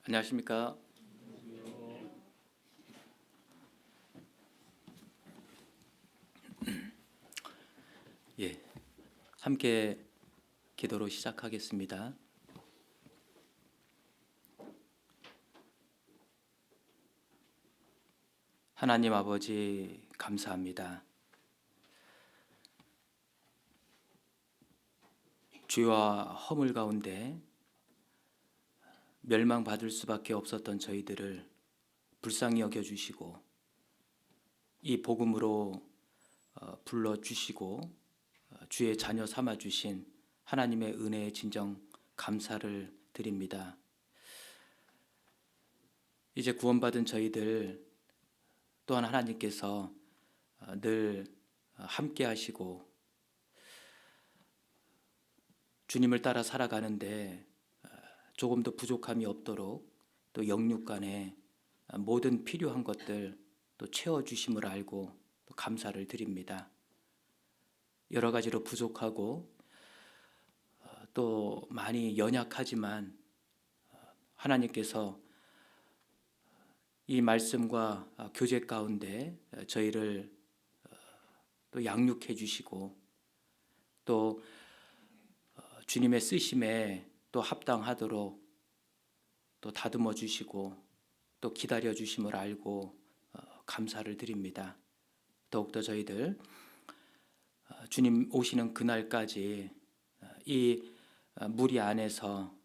안녕하십니까? 예, 함께 기도로 시작하겠습니다. 하나님 아버지 감사합니다. 죄와 허물 가운데 멸망받을 수밖에 없었던 저희들을 불쌍히 여겨주시고 이 복음으로 불러주시고 주의 자녀 삼아주신 하나님의 은혜에 진정 감사를 드립니다. 이제 구원받은 저희들 또한 하나님께서 늘 함께 하시고 주님을 따라 살아가는데 조금도 부족함이 없도록 또 영육 간에 모든 필요한 것들 또 채워주심을 알고 또 감사를 드립니다. 여러 가지로 부족하고 또 많이 연약하지만 하나님께서 이 말씀과 교제 가운데 저희를 또 양육해 주시고 또 주님의 쓰심에 또 합당하도록 또 다듬어 주시고 또 기다려 주심을 알고 감사를 드립니다. 더욱더 저희들 주님 오시는 그날까지 이 무리 안에서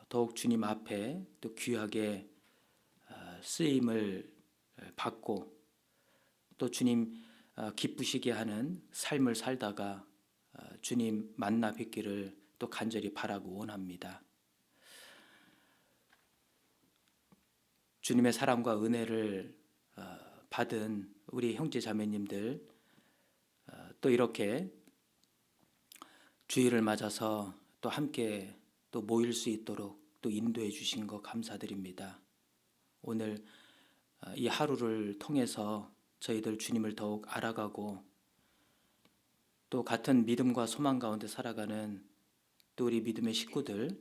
더욱 주님 앞에 또 귀하게 쓰임을 받고 또 주님 기쁘시게 하는 삶을 살다가 주님 만나 뵙기를 또 간절히 바라고 원합니다. 주님의 사랑과 은혜를 받은 우리 형제 자매님들 또 이렇게 주일을 맞아서 또 함께 또 모일 수 있도록 또 인도해 주신 것 감사드립니다. 오늘 이 하루를 통해서 저희들 주님을 더욱 알아가고 또 같은 믿음과 소망 가운데 살아가는 또 우리 믿음의 식구들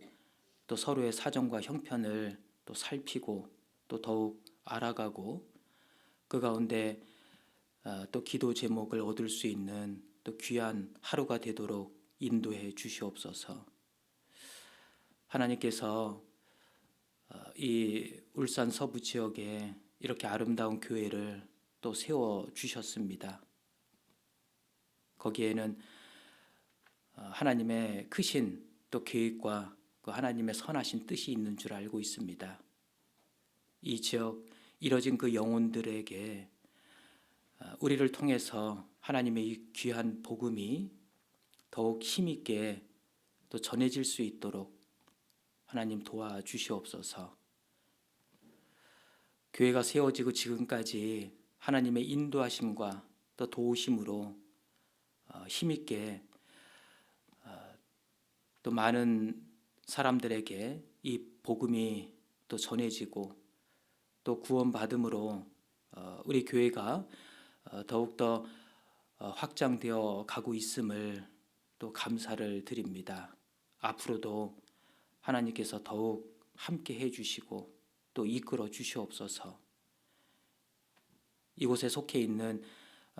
또 서로의 사정과 형편을 또 살피고 또 더욱 알아가고 그 가운데 또 기도 제목을 얻을 수 있는 또 귀한 하루가 되도록 인도해 주시옵소서. 하나님께서 이 울산 서부 지역에 이렇게 아름다운 교회를 또 세워 주셨습니다. 거기에는 하나님의 크신 또 계획과 그 하나님의 선하신 뜻이 있는 줄 알고 있습니다. 이 지역 이뤄진 그 영혼들에게 우리를 통해서 하나님의 이 귀한 복음이 더욱 힘있게 또 전해질 수 있도록 하나님 도와주시옵소서. 교회가 세워지고 지금까지 하나님의 인도하심과 또 도우심으로 힘있게 또 많은 사람들에게 이 복음이 또 전해지고 또 구원받음으로 우리 교회가 더욱더 확장되어 가고 있음을 또 감사를 드립니다. 앞으로도 하나님께서 더욱 함께 해주시고 또 이끌어 주시옵소서. 이곳에 속해 있는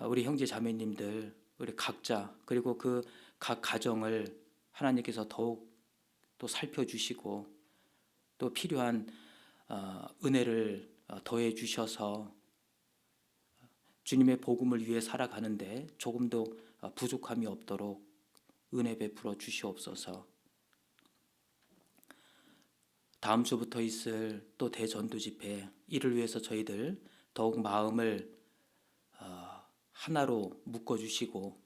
우리 형제 자매님들 우리 각자 그리고 그 각 가정을 하나님께서 더욱 또 살펴주시고 또 필요한 은혜를 더해 주셔서 주님의 복음을 위해 살아가는데 조금도 부족함이 없도록 은혜 베풀어 주시옵소서. 다음 주부터 있을 또 대전도 집회 이를 위해서 저희들 더욱 마음을 하나로 묶어주시고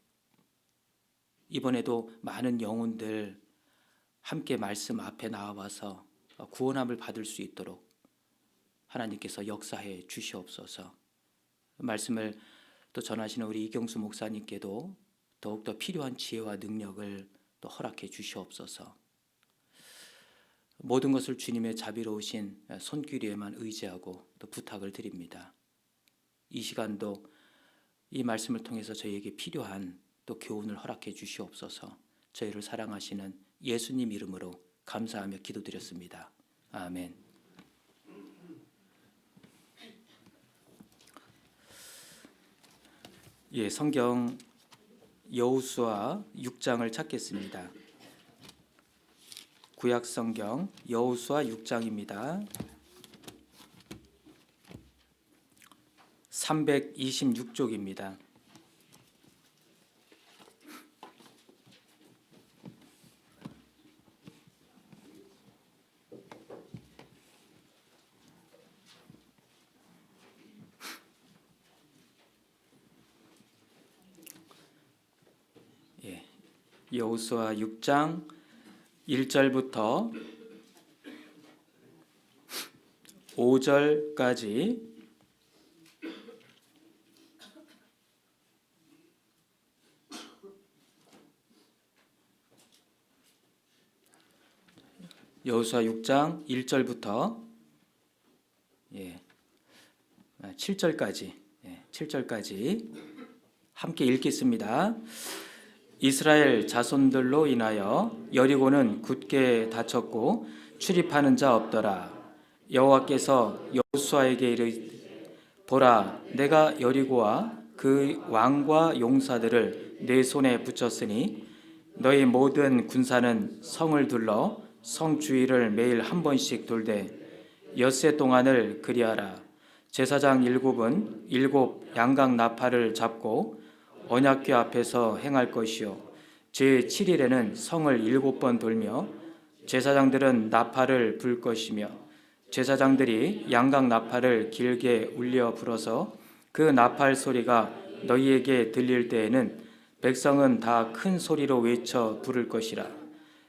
이번에도 많은 영혼들 함께 말씀 앞에 나와서 구원함을 받을 수 있도록 하나님께서 역사해 주시옵소서. 말씀을 또 전하시는 우리 이경수 목사님께도 더욱더 필요한 지혜와 능력을 또 허락해 주시옵소서. 모든 것을 주님의 자비로우신 손길에만 의지하고 또 부탁을 드립니다. 이 시간도 이 말씀을 통해서 저희에게 필요한 또 교훈을 허락해 주시옵소서. 저희를 사랑하시는 예수님 이름으로 감사하며 기도드렸습니다. 아멘. 예, 성경 여호수아 6장을 찾겠습니다. 구약 성경 여호수아 6장입니다. 326쪽입니다. 예, 여호수아 6장 1절부터 5절까지 여호수아 6장 1절부터 7절까지 7절까지 함께 읽겠습니다. 이스라엘 자손들로 인하여 여리고는 굳게 닫혔고 출입하는 자 없더라. 여호와께서 여호수아에게 이르시되 보라, 내가 여리고와 그 왕과 용사들을 내 손에 붙였으니 너희 모든 군사는 성을 둘러 성 주위를 매일 한 번씩 돌되 엿새 동안을 그리하라. 제사장 7은 7 양각 나팔을 잡고 언약궤 앞에서 행할 것이요 제7일에는 성을 7번 돌며 제사장들은 나팔을 불 것이며 제사장들이 양각 나팔을 길게 울려 불어서 그 나팔 소리가 너희에게 들릴 때에는 백성은 다 큰 소리로 외쳐 부를 것이라.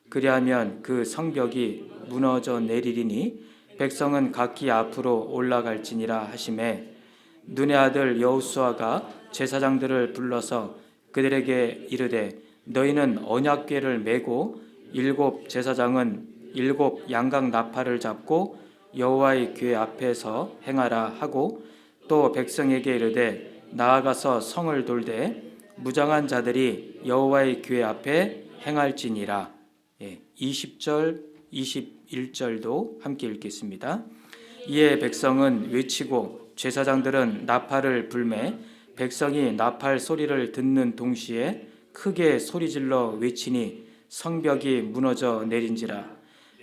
그리하면 그 성벽이 무너져 내리리니 백성은 각기 앞으로 올라갈지니라 하시매 눈의 아들 여호수아가 제사장들을 불러서 그들에게 이르되 너희는 언약궤를 메고 7 제사장은 7 양각 나팔을 잡고 여호와의 궤 앞에서 행하라 하고 또 백성에게 이르되 나아가서 성을 돌되 무장한 자들이 여호와의 궤 앞에 행할지니라. 20절 21절도 함께 읽겠습니다. 이에 백성은 외치고 제사장들은 나팔을 불매 백성이 나팔 소리를 듣는 동시에 크게 소리질러 외치니 성벽이 무너져 내린지라.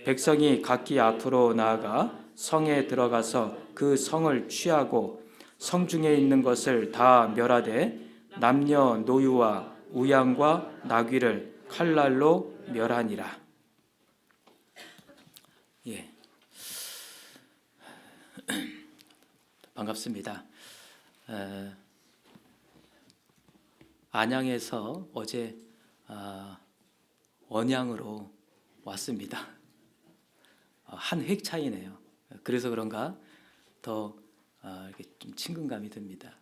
백성이 각기 앞으로 나아가 성에 들어가서 그 성을 취하고 성중에 있는 것을 다 멸하되 남녀 노유와 우양과 나귀를 칼날로 멸하니라. 예, 반갑습니다. 안양에서 어제 언양으로 왔습니다. 한 획 차이네요. 그래서 그런가 더 이렇게 좀 친근감이 듭니다.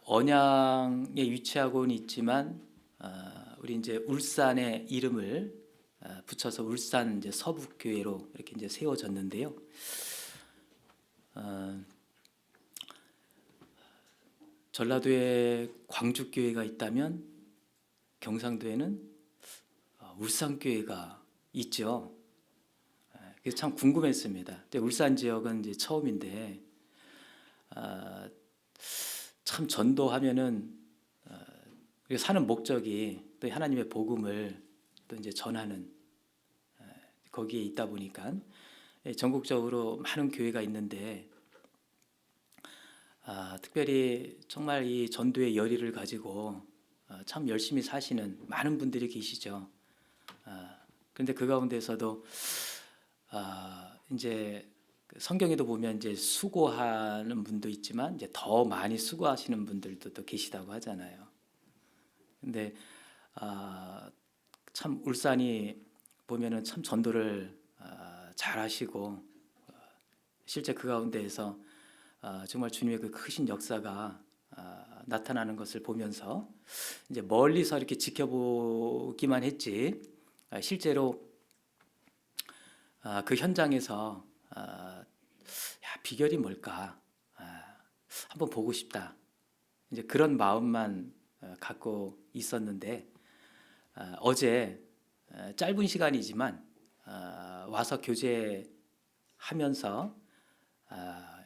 언양에 위치하고는 있지만 우리 이제 울산의 이름을 붙여서 울산 이제 서북교회로 이렇게 이제 세워졌는데요. 전라도에 광주교회가 있다면 경상도에는 울산교회가 있죠. 그래서 참 궁금했습니다. 울산 지역은 이제 처음인데 참 전도하면은 사는 목적이 또 하나님의 복음을 또 이제 전하는 거기에 있다 보니까 전국적으로 많은 교회가 있는데 특별히 정말 이 전도의 열의를 가지고 참 열심히 사시는 많은 분들이 계시죠. 그런데 그 가운데서도 이제 성경에도 보면 이제 수고하는 분도 있지만 이제 더 많이 수고하시는 분들도 또 계시다고 하잖아요. 근데 참 울산이 보면은 참 전도를 잘하시고 실제 그 가운데에서 정말 주님의 그 크신 역사가 나타나는 것을 보면서 이제 멀리서 이렇게 지켜보기만 했지 실제로 그 현장에서 비결이 뭘까 한번 보고 싶다 이제 그런 마음만 갖고 있었는데 어제 짧은 시간이지만 와서 교제하면서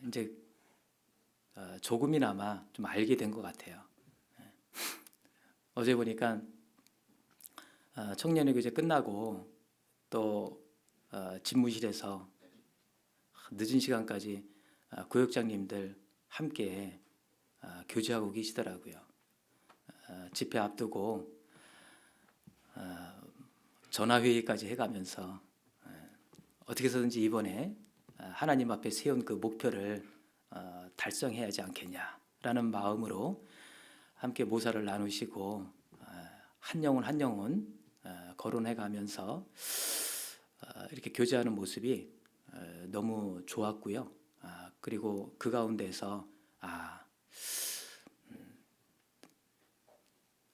이제 조금이나마 좀 알게 된 것 같아요. 어제 보니까 청년의 교제 끝나고 또 집무실에서 늦은 시간까지 구역장님들 함께 교제하고 계시더라고요. 집회 앞두고 전화회의까지 해가면서 어떻게 해서든지 이번에 하나님 앞에 세운 그 목표를 달성해야 하지 않겠냐라는 마음으로 함께 모사를 나누시고 한 영혼 한 영혼 거론해가면서 이렇게 교제하는 모습이 너무 좋았고요. 그리고 그 가운데서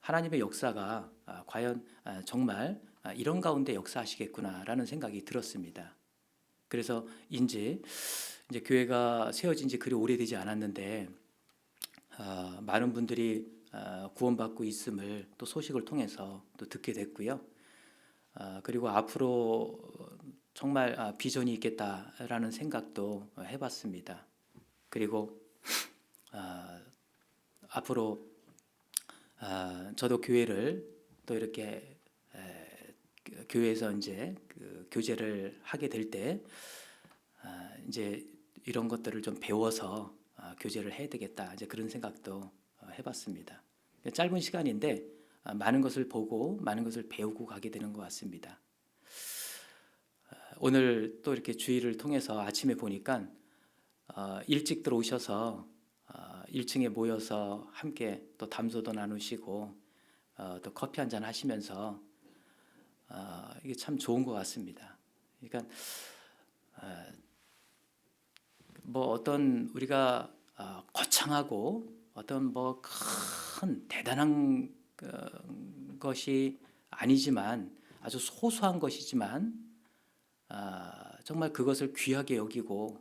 하나님의 역사가 과연 정말 이런 가운데 역사하시겠구나라는 생각이 들었습니다. 그래서 이제 교회가 세워진 지 그리 오래되지 않았는데 많은 분들이 구원받고 있음을 또 소식을 통해서 또 듣게 됐고요. 그리고 앞으로 정말 비전이 있겠다라는 생각도 해봤습니다. 그리고 앞으로 저도 교회를 또 이렇게 교회에서 이제 그 교제를 하게 될 때 이제 이런 것들을 좀 배워서 교제를 해야 되겠다 이제 그런 생각도 해봤습니다. 짧은 시간인데 많은 것을 보고 많은 것을 배우고 가게 되는 것 같습니다. 오늘 또 이렇게 주일을 통해서 아침에 보니까 일찍 들어오셔서 1층에 모여서 함께 또 담소도 나누시고 또 커피 한잔 하시면서 이게 참 좋은 것 같습니다. 그러니까 뭐 어떤 우리가 거창하고 어떤 뭐 큰 대단한 것이 아니지만 아주 소소한 것이지만 정말 그것을 귀하게 여기고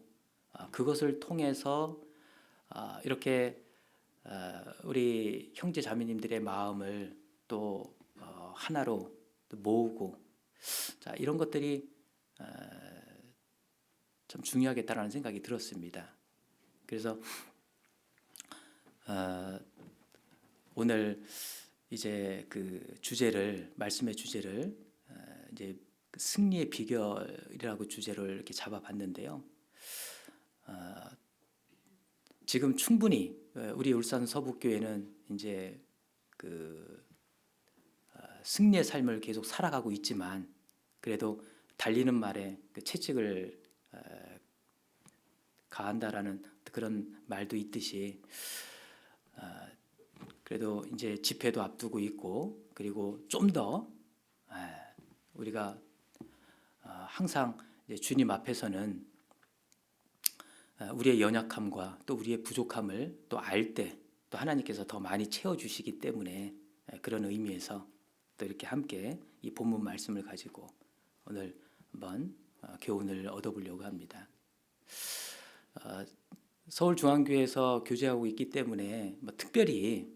그것을 통해서 이렇게 우리 형제 자매님들의 마음을 또 하나로 또 모으고 자 이런 것들이 참 중요하겠다라는 생각이 들었습니다. 그래서 오늘 이제 그 주제를 말씀의 주제를 이제 승리의 비결이라고 주제를 이렇게 잡아봤는데요. 지금 충분히 우리 울산 서북교회는 이제 그 승리의 삶을 계속 살아가고 있지만 그래도 달리는 말에 그 채찍을 가한다라는 그런 말도 있듯이 그래도 이제 집회도 앞두고 있고 그리고 좀 더 우리가 항상 이제 주님 앞에서는 우리의 연약함과 또 우리의 부족함을 또 알 때 또 하나님께서 더 많이 채워주시기 때문에 그런 의미에서 또 이렇게 함께 이 본문 말씀을 가지고 오늘 한번 교훈을 얻어보려고 합니다. 서울중앙교회에서 교제하고 있기 때문에 뭐 특별히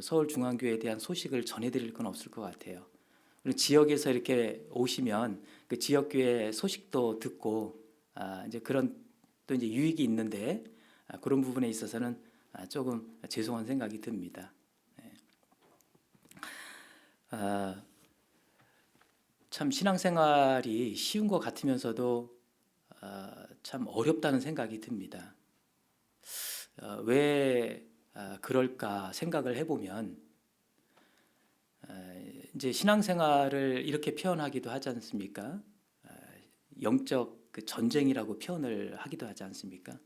서울중앙교회에 대한 소식을 전해드릴 건 없을 것 같아요. 지역에서 이렇게 오시면 그 지역교회 소식도 듣고 이제 그런 또 이제 유익이 있는데 그런 부분에 있어서는 조금 죄송한 생각이 듭니다. 참 신앙생활이 쉬운 것 같으면서도 참 어렵다는 생각이 듭니다. 왜 그럴까 생각을 해보면 이제 신앙생활을 이렇게 표현하기도 하지 않습니까? 영적 그 전쟁이라고 표현을 하기도 하지 않습니까?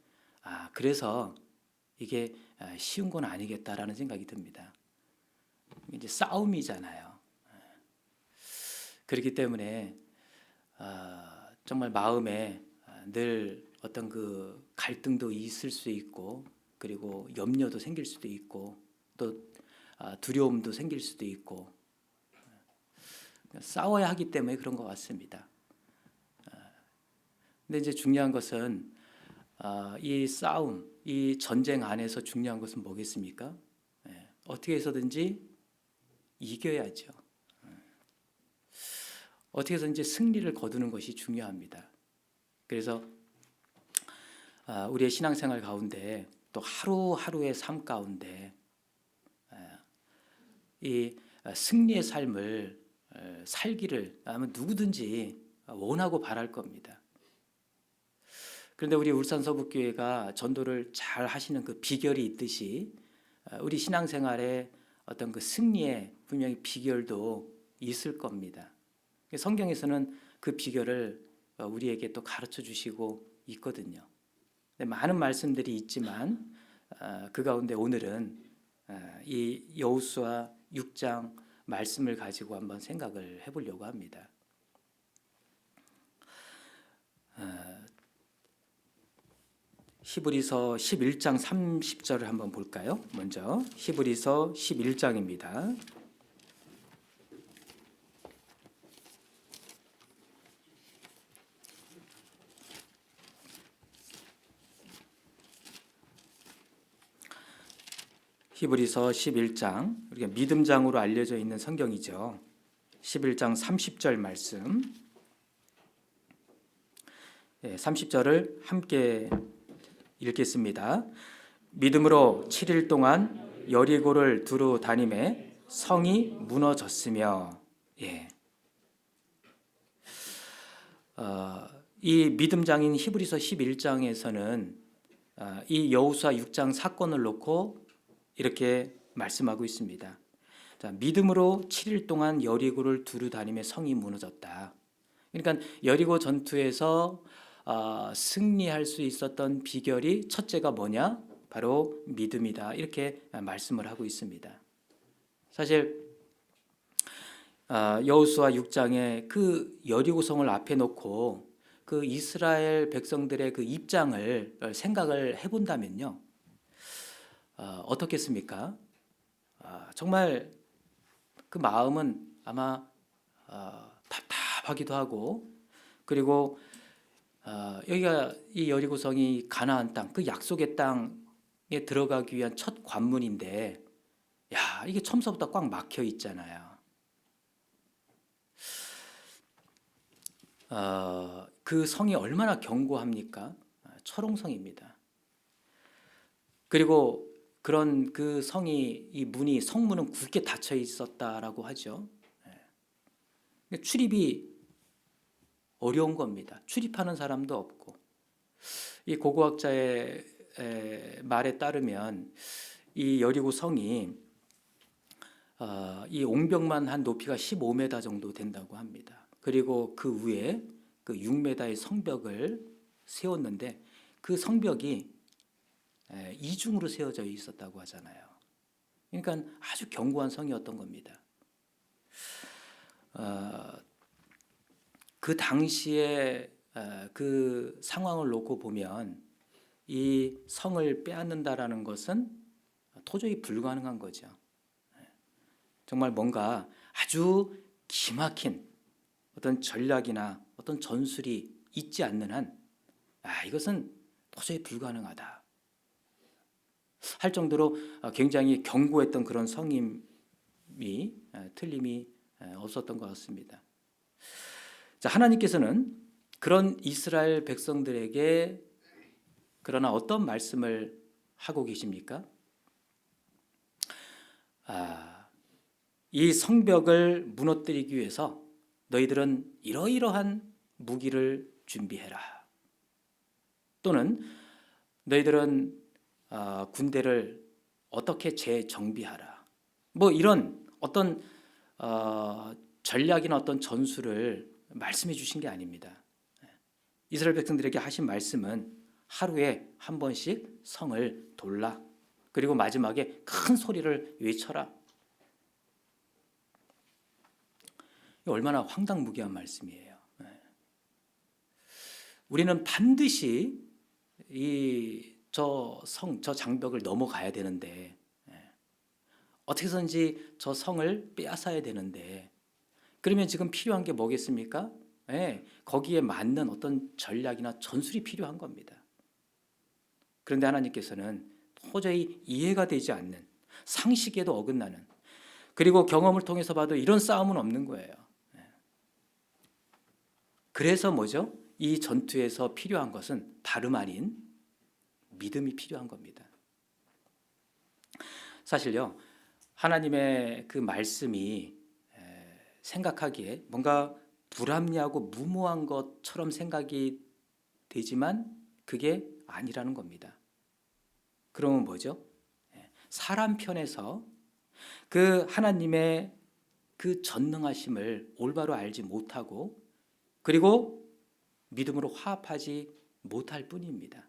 그래서 이게 쉬운 건 아니겠다라는 생각이 듭니다. 이제 싸움이잖아요. 그렇기 때문에 정말 마음에 늘 어떤 그 갈등도 있을 수 있고 그리고 염려도 생길 수도 있고 또 두려움도 생길 수도 있고 싸워야 하기 때문에 그런 것 같습니다. 근데 이제 중요한 것은 이 싸움, 이 전쟁 안에서 중요한 것은 뭐겠습니까? 어떻게 해서든지 이겨야죠. 어떻게 해서든지 승리를 거두는 것이 중요합니다. 그래서 우리의 신앙생활 가운데 또 하루하루의 삶 가운데 이 승리의 삶을 살기를 아마 누구든지 원하고 바랄 겁니다. 그런데 우리 울산 서북교회가 전도를 잘 하시는 그 비결이 있듯이 우리 신앙생활에 어떤 그 승리의 분명히 비결도 있을 겁니다. 성경에서는 그 비결을 우리에게 또 가르쳐 주시고 있거든요. 많은 말씀들이 있지만 그 가운데 오늘은 이 여호수아 6장 말씀을 가지고 한번 생각을 해보려고 합니다. 히브리서 11장 30절을 한번 볼까요? 먼저 히브리서 11장입니다. 히브리서 11장, 우리가 믿음장으로 알려져 있는 성경이죠. 11장 30절 말씀, 30절을 함께 읽겠습니다. 믿음으로 7일 동안 여리고를 두루 다니매 성이 무너졌으며. 이 믿음장인 히브리서 11장에서는 이 여호수아 6장 사건을 놓고 이렇게 말씀하고 있습니다. 자, 믿음으로 7일 동안 여리고를 두루 다니며 성이 무너졌다. 그러니까 여리고 전투에서 승리할 수 있었던 비결이 첫째가 뭐냐? 바로 믿음이다. 이렇게 말씀을 하고 있습니다. 사실 여호수아 6장에 그 여리고성을 앞에 놓고 그 이스라엘 백성들의 그 입장을 생각을 해본다면요, 어떻겠습니까? 정말 그 마음은 아마 답답하기도 하고, 그리고 여기가 이 여리고성이 가나안 땅, 그 약속의 땅에 들어가기 위한 첫 관문인데, 야, 이게 처음서부터 꽉 막혀 있잖아요. 그 성이 얼마나 견고합니까? 철옹성입니다. 그리고 그런 그 성이, 이 문이, 성문은 굳게 닫혀 있었다라고 하죠. 출입이 어려운 겁니다. 출입하는 사람도 없고. 이 고고학자의 말에 따르면 이 여리고 성이 이 옹벽만 한 높이가 15m 정도 된다고 합니다. 그리고 그 위에 그 6m의 성벽을 세웠는데 그 성벽이 이중으로 세워져 있었다고 하잖아요. 그러니까 아주 견고한 성이었던 겁니다. 그 당시에 그 상황을 놓고 보면 이 성을 빼앗는다라는 것은 도저히 불가능한 거죠. 정말 뭔가 아주 기막힌 어떤 전략이나 어떤 전술이 있지 않는 한 이것은 도저히 불가능하다 할 정도로 굉장히 견고했던 그런 성임이 틀림이 없었던 것 같습니다. 자, 하나님께서는 그런 이스라엘 백성들에게 그러나 어떤 말씀을 하고 계십니까? 이 성벽을 무너뜨리기 위해서 너희들은 이러이러한 무기를 준비해라. 또는 너희들은 군대를 어떻게 재정비하라. 뭐 이런 어떤 전략이나 어떤 전술을 말씀해 주신 게 아닙니다. 이스라엘 백성들에게 하신 말씀은 하루에 한 번씩 성을 돌라. 그리고 마지막에 큰 소리를 외쳐라. 얼마나 황당무계한 말씀이에요. 우리는 반드시 저 장벽을 넘어가야 되는데, 어떻게 해서든지 저 성을 빼앗아야 되는데, 그러면 지금 필요한 게 뭐겠습니까? 거기에 맞는 어떤 전략이나 전술이 필요한 겁니다. 그런데 하나님께서는 도저히 이해가 되지 않는, 상식에도 어긋나는, 그리고 경험을 통해서 봐도 이런 싸움은 없는 거예요. 그래서 뭐죠? 이 전투에서 필요한 것은 다름 아닌 믿음이 필요한 겁니다. 사실요, 하나님의 그 말씀이 생각하기에 뭔가 불합리하고 무모한 것처럼 생각이 되지만 그게 아니라는 겁니다. 그러면 뭐죠? 사람 편에서 그 하나님의 그 전능하심을 올바로 알지 못하고 그리고 믿음으로 화합하지 못할 뿐입니다.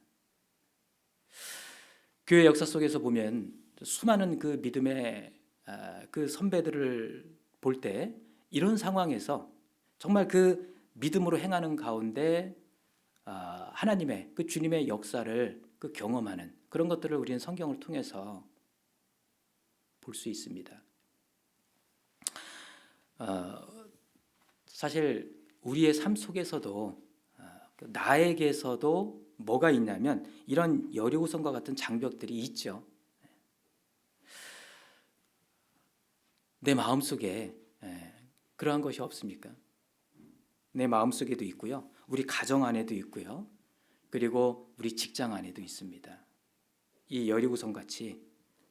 교회 역사 속에서 보면 수많은 그 믿음의 그 선배들을 볼 때 이런 상황에서 정말 그 믿음으로 행하는 가운데 하나님의 그 주님의 역사를 그 경험하는 그런 것들을 우리는 성경을 통해서 볼 수 있습니다. 사실 우리의 삶 속에서도 나에게서도 뭐가 있냐면 이런 여리고성과 같은 장벽들이 있죠. 내 마음속에 그러한 것이 없습니까? 내 마음속에도 있고요. 우리 가정 안에도 있고요. 그리고 우리 직장 안에도 있습니다. 이 여리고성 같이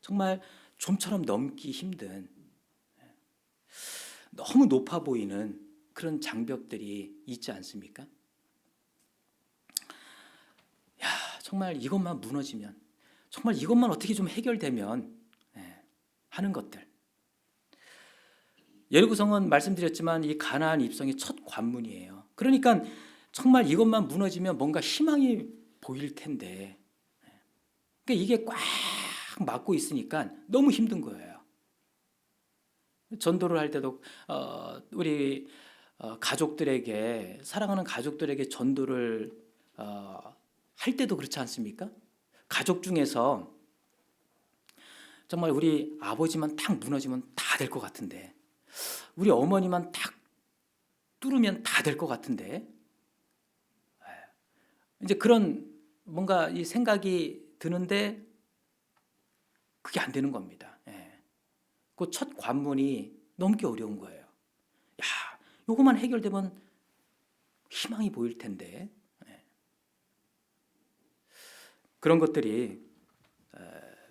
정말 좀처럼 넘기 힘든 너무 높아 보이는 그런 장벽들이 있지 않습니까? 야, 정말 이것만 무너지면, 정말 이것만 어떻게 좀 해결되면 하는 것들. 여리고성은 말씀드렸지만 이 가나안 입성의 첫 관문이에요. 그러니까 정말 이것만 무너지면 뭔가 희망이 보일 텐데 그러니까 이게 꽉 막고 있으니까 너무 힘든 거예요. 전도를 할 때도 우리 가족들에게 사랑하는 가족들에게 전도를 할 때도 그렇지 않습니까? 가족 중에서 정말 우리 아버지만 딱 무너지면 다 될 것 같은데 우리 어머니만 딱 뚫으면 다 될 것 같은데 이제 그런 뭔가 이 생각이 드는데 그게 안 되는 겁니다. 그 첫 관문이 넘기 어려운 거예요. 야, 요거만 해결되면 희망이 보일 텐데 그런 것들이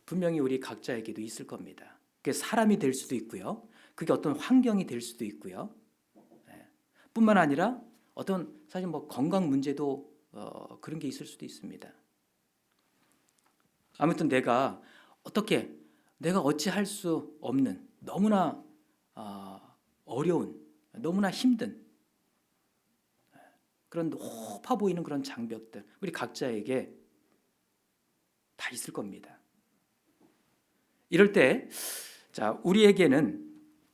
분명히 우리 각자에게도 있을 겁니다. 그게 사람이 될 수도 있고요. 그게 어떤 환경이 될 수도 있고요. 뿐만 아니라 어떤 사실 뭐 건강 문제도 그런 게 있을 수도 있습니다. 아무튼 내가 어찌 할 수 없는 너무나 어려운 너무나 힘든 그런 높아 보이는 그런 장벽들 우리 각자에게 다 있을 겁니다. 이럴 때 자, 우리에게는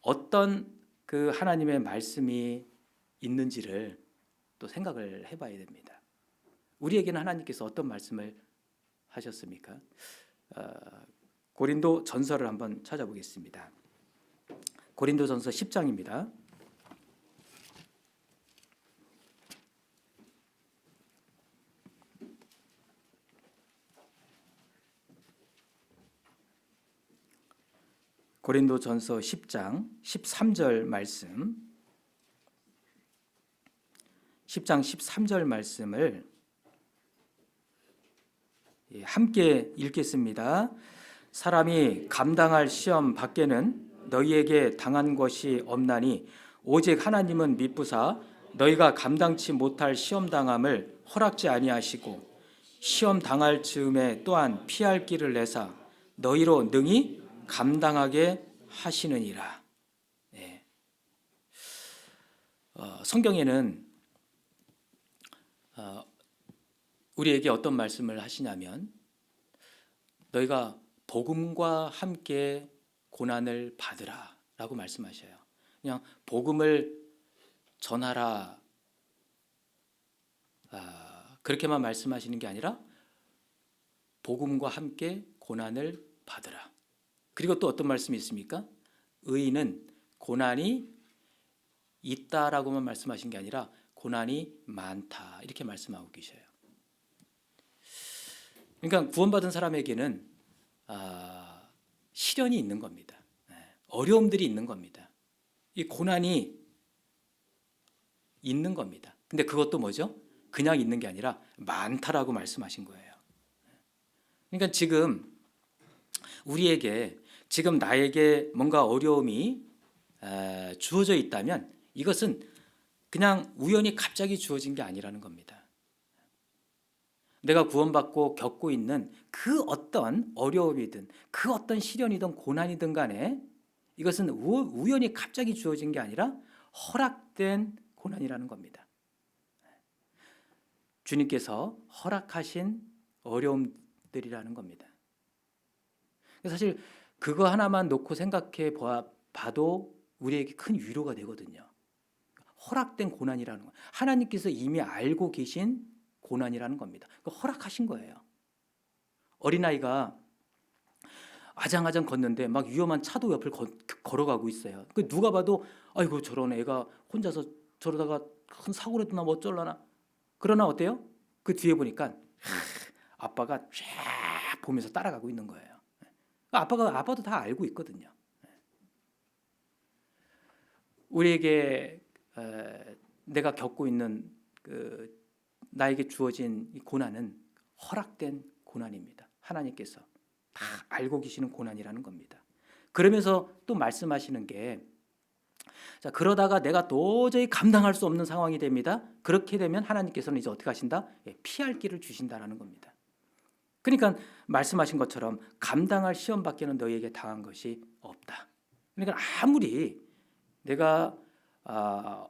어떤 그 하나님의 말씀이 있는지를 또 생각을 해봐야 됩니다. 우리에게는 하나님께서 어떤 말씀을 하셨습니까? 고린도 전서를 한번 찾아보겠습니다. 고린도 전서 10장입니다. 고린도 전서 10장 13절 말씀 10장 13절 말씀을 함께 읽겠습니다. 사람이 감당할 시험 밖에는 너희에게 당한 것이 없나니 오직 하나님은 미쁘사 너희가 감당치 못할 시험 당함을 허락지 아니하시고 시험 당할 즈음에 또한 피할 길을 내사 너희로 능히 감당하게 하시느니라. 네. 성경에는 우리에게 어떤 말씀을 하시냐면 너희가 복음과 함께 고난을 받으라 라고 말씀하셔요. 그냥 복음을 전하라 그렇게만 말씀하시는 게 아니라 복음과 함께 고난을 받으라. 그리고 또 어떤 말씀이 있습니까? 의인은 고난이 있다라고만 말씀하신 게 아니라 고난이 많다 이렇게 말씀하고 계셔요. 그러니까 구원받은 사람에게는 시련이 있는 겁니다. 어려움들이 있는 겁니다. 이 고난이 있는 겁니다. 근데 그것도 뭐죠? 그냥 있는 게 아니라 많다라고 말씀하신 거예요. 그러니까 지금 우리에게 지금 나에게 뭔가 어려움이 주어져 있다면 이것은 그냥 우연히 갑자기 주어진 게 아니라는 겁니다. 내가 구원받고 겪고 있는 그 어떤 어려움이든 그 어떤 시련이든 고난이든 간에 이것은 우연히 갑자기 주어진 게 아니라 허락된 고난이라는 겁니다. 주님께서 허락하신 어려움들이라는 겁니다. 사실 그거 하나만 놓고 생각해 봐도 우리에게 큰 위로가 되거든요. 허락된 고난이라는 거. 하나님께서 이미 알고 계신 고난이라는 겁니다. 허락하신 거예요. 어린아이가 아장아장 걷는데 막 위험한 차도 옆을 걸어가고 있어요. 누가 봐도 아이고 저런 애가 혼자서 저러다가 큰 사고라도 나면 어쩔라나. 그러나 어때요? 그 뒤에 보니까 아빠가 쫙 보면서 따라가고 있는 거예요. 아빠도 다 알고 있거든요. 우리에게 내가 겪고 있는 나에게 주어진 이 고난은 허락된 고난입니다. 하나님께서 다 알고 계시는 고난이라는 겁니다. 그러면서 또 말씀하시는 게 그러다가 내가 도저히 감당할 수 없는 상황이 됩니다. 그렇게 되면 하나님께서는 이제 어떻게 하신다? 피할 길을 주신다라는 겁니다. 그러니까 말씀하신 것처럼 감당할 시험밖에는 너희에게 당한 것이 없다. 그러니까 아무리 내가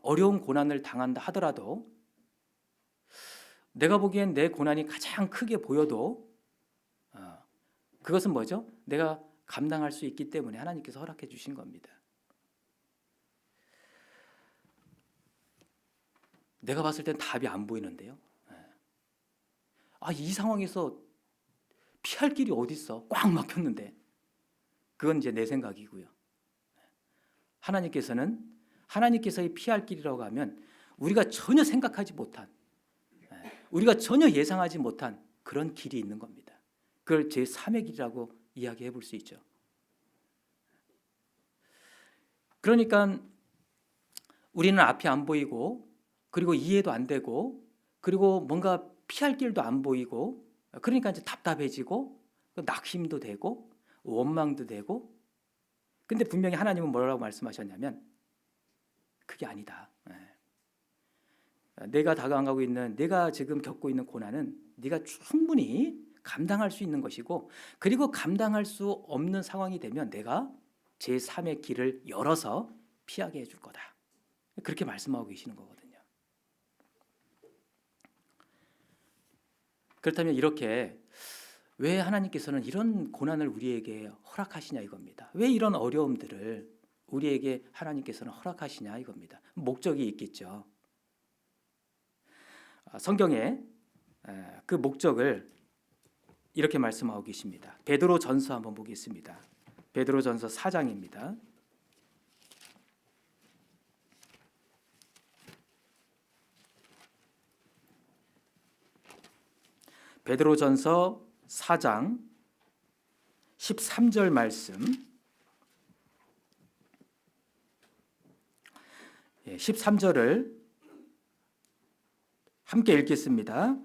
어려운 고난을 당한다 하더라도 내가 보기엔 내 고난이 가장 크게 보여도 그것은 뭐죠? 내가 감당할 수 있기 때문에 하나님께서 허락해 주신 겁니다. 내가 봤을 땐 답이 안 보이는데요. 이 상황에서 피할 길이 어디 있어? 꽉 막혔는데. 그건 이제 내 생각이고요. 하나님께서의 피할 길이라고 하면 우리가 전혀 생각하지 못한, 우리가 전혀 예상하지 못한 그런 길이 있는 겁니다. 그걸 제3의 길이라고 이야기해 볼 수 있죠. 그러니까 우리는 앞이 안 보이고 그리고 이해도 안 되고 그리고 뭔가 피할 길도 안 보이고 그러니까 이제 답답해지고 낙심도 되고 원망도 되고 근데 분명히 하나님은 뭐라고 말씀하셨냐면 그게 아니다. 내가 다가가고 있는 내가 지금 겪고 있는 고난은 네가 충분히 감당할 수 있는 것이고 그리고 감당할 수 없는 상황이 되면 내가 제3의 길을 열어서 피하게 해줄 거다. 그렇게 말씀하고 계시는 거거든요. 그렇다면 이렇게 왜 하나님께서는 이런 고난을 우리에게 허락하시냐 이겁니다. 왜 이런 어려움들을 우리에게 하나님께서는 허락하시냐 이겁니다. 목적이 있겠죠. 성경에 그 목적을 이렇게 말씀하고 계십니다. 베드로전서 한번 보겠습니다. 베드로전서 4장입니다. 베드로전서 4장 13절 말씀 13절을 함께 읽겠습니다.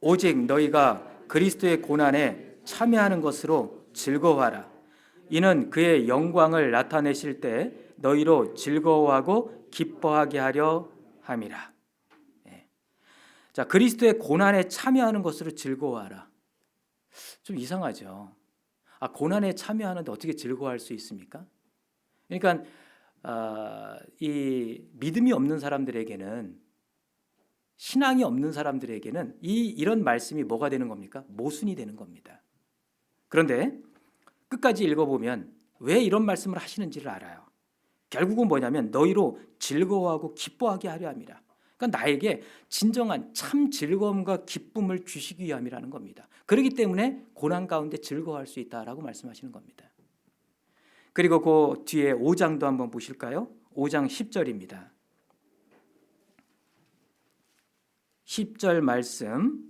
오직 너희가 그리스도의 고난에 참여하는 것으로 즐거워하라. 이는 그의 영광을 나타내실 때 너희로 즐거워하고 기뻐하게 하려 함이라. 자, 그리스도의 고난에 참여하는 것으로 즐거워하라. 좀 이상하죠. 고난에 참여하는데 어떻게 즐거워할 수 있습니까? 그러니까 이 믿음이 없는 사람들에게는 신앙이 없는 사람들에게는 이런 말씀이 뭐가 되는 겁니까? 모순이 되는 겁니다. 그런데 끝까지 읽어보면 왜 이런 말씀을 하시는지를 알아요. 결국은 뭐냐면 너희로 즐거워하고 기뻐하게 하려 함이라. 그러니까 나에게 진정한 참 즐거움과 기쁨을 주시기 위함이라는 겁니다. 그렇기 때문에 고난 가운데 즐거워할 수 있다라고 말씀하시는 겁니다. 그리고 그 뒤에 5장도 한번 보실까요? 5장 10절입니다. 10절 말씀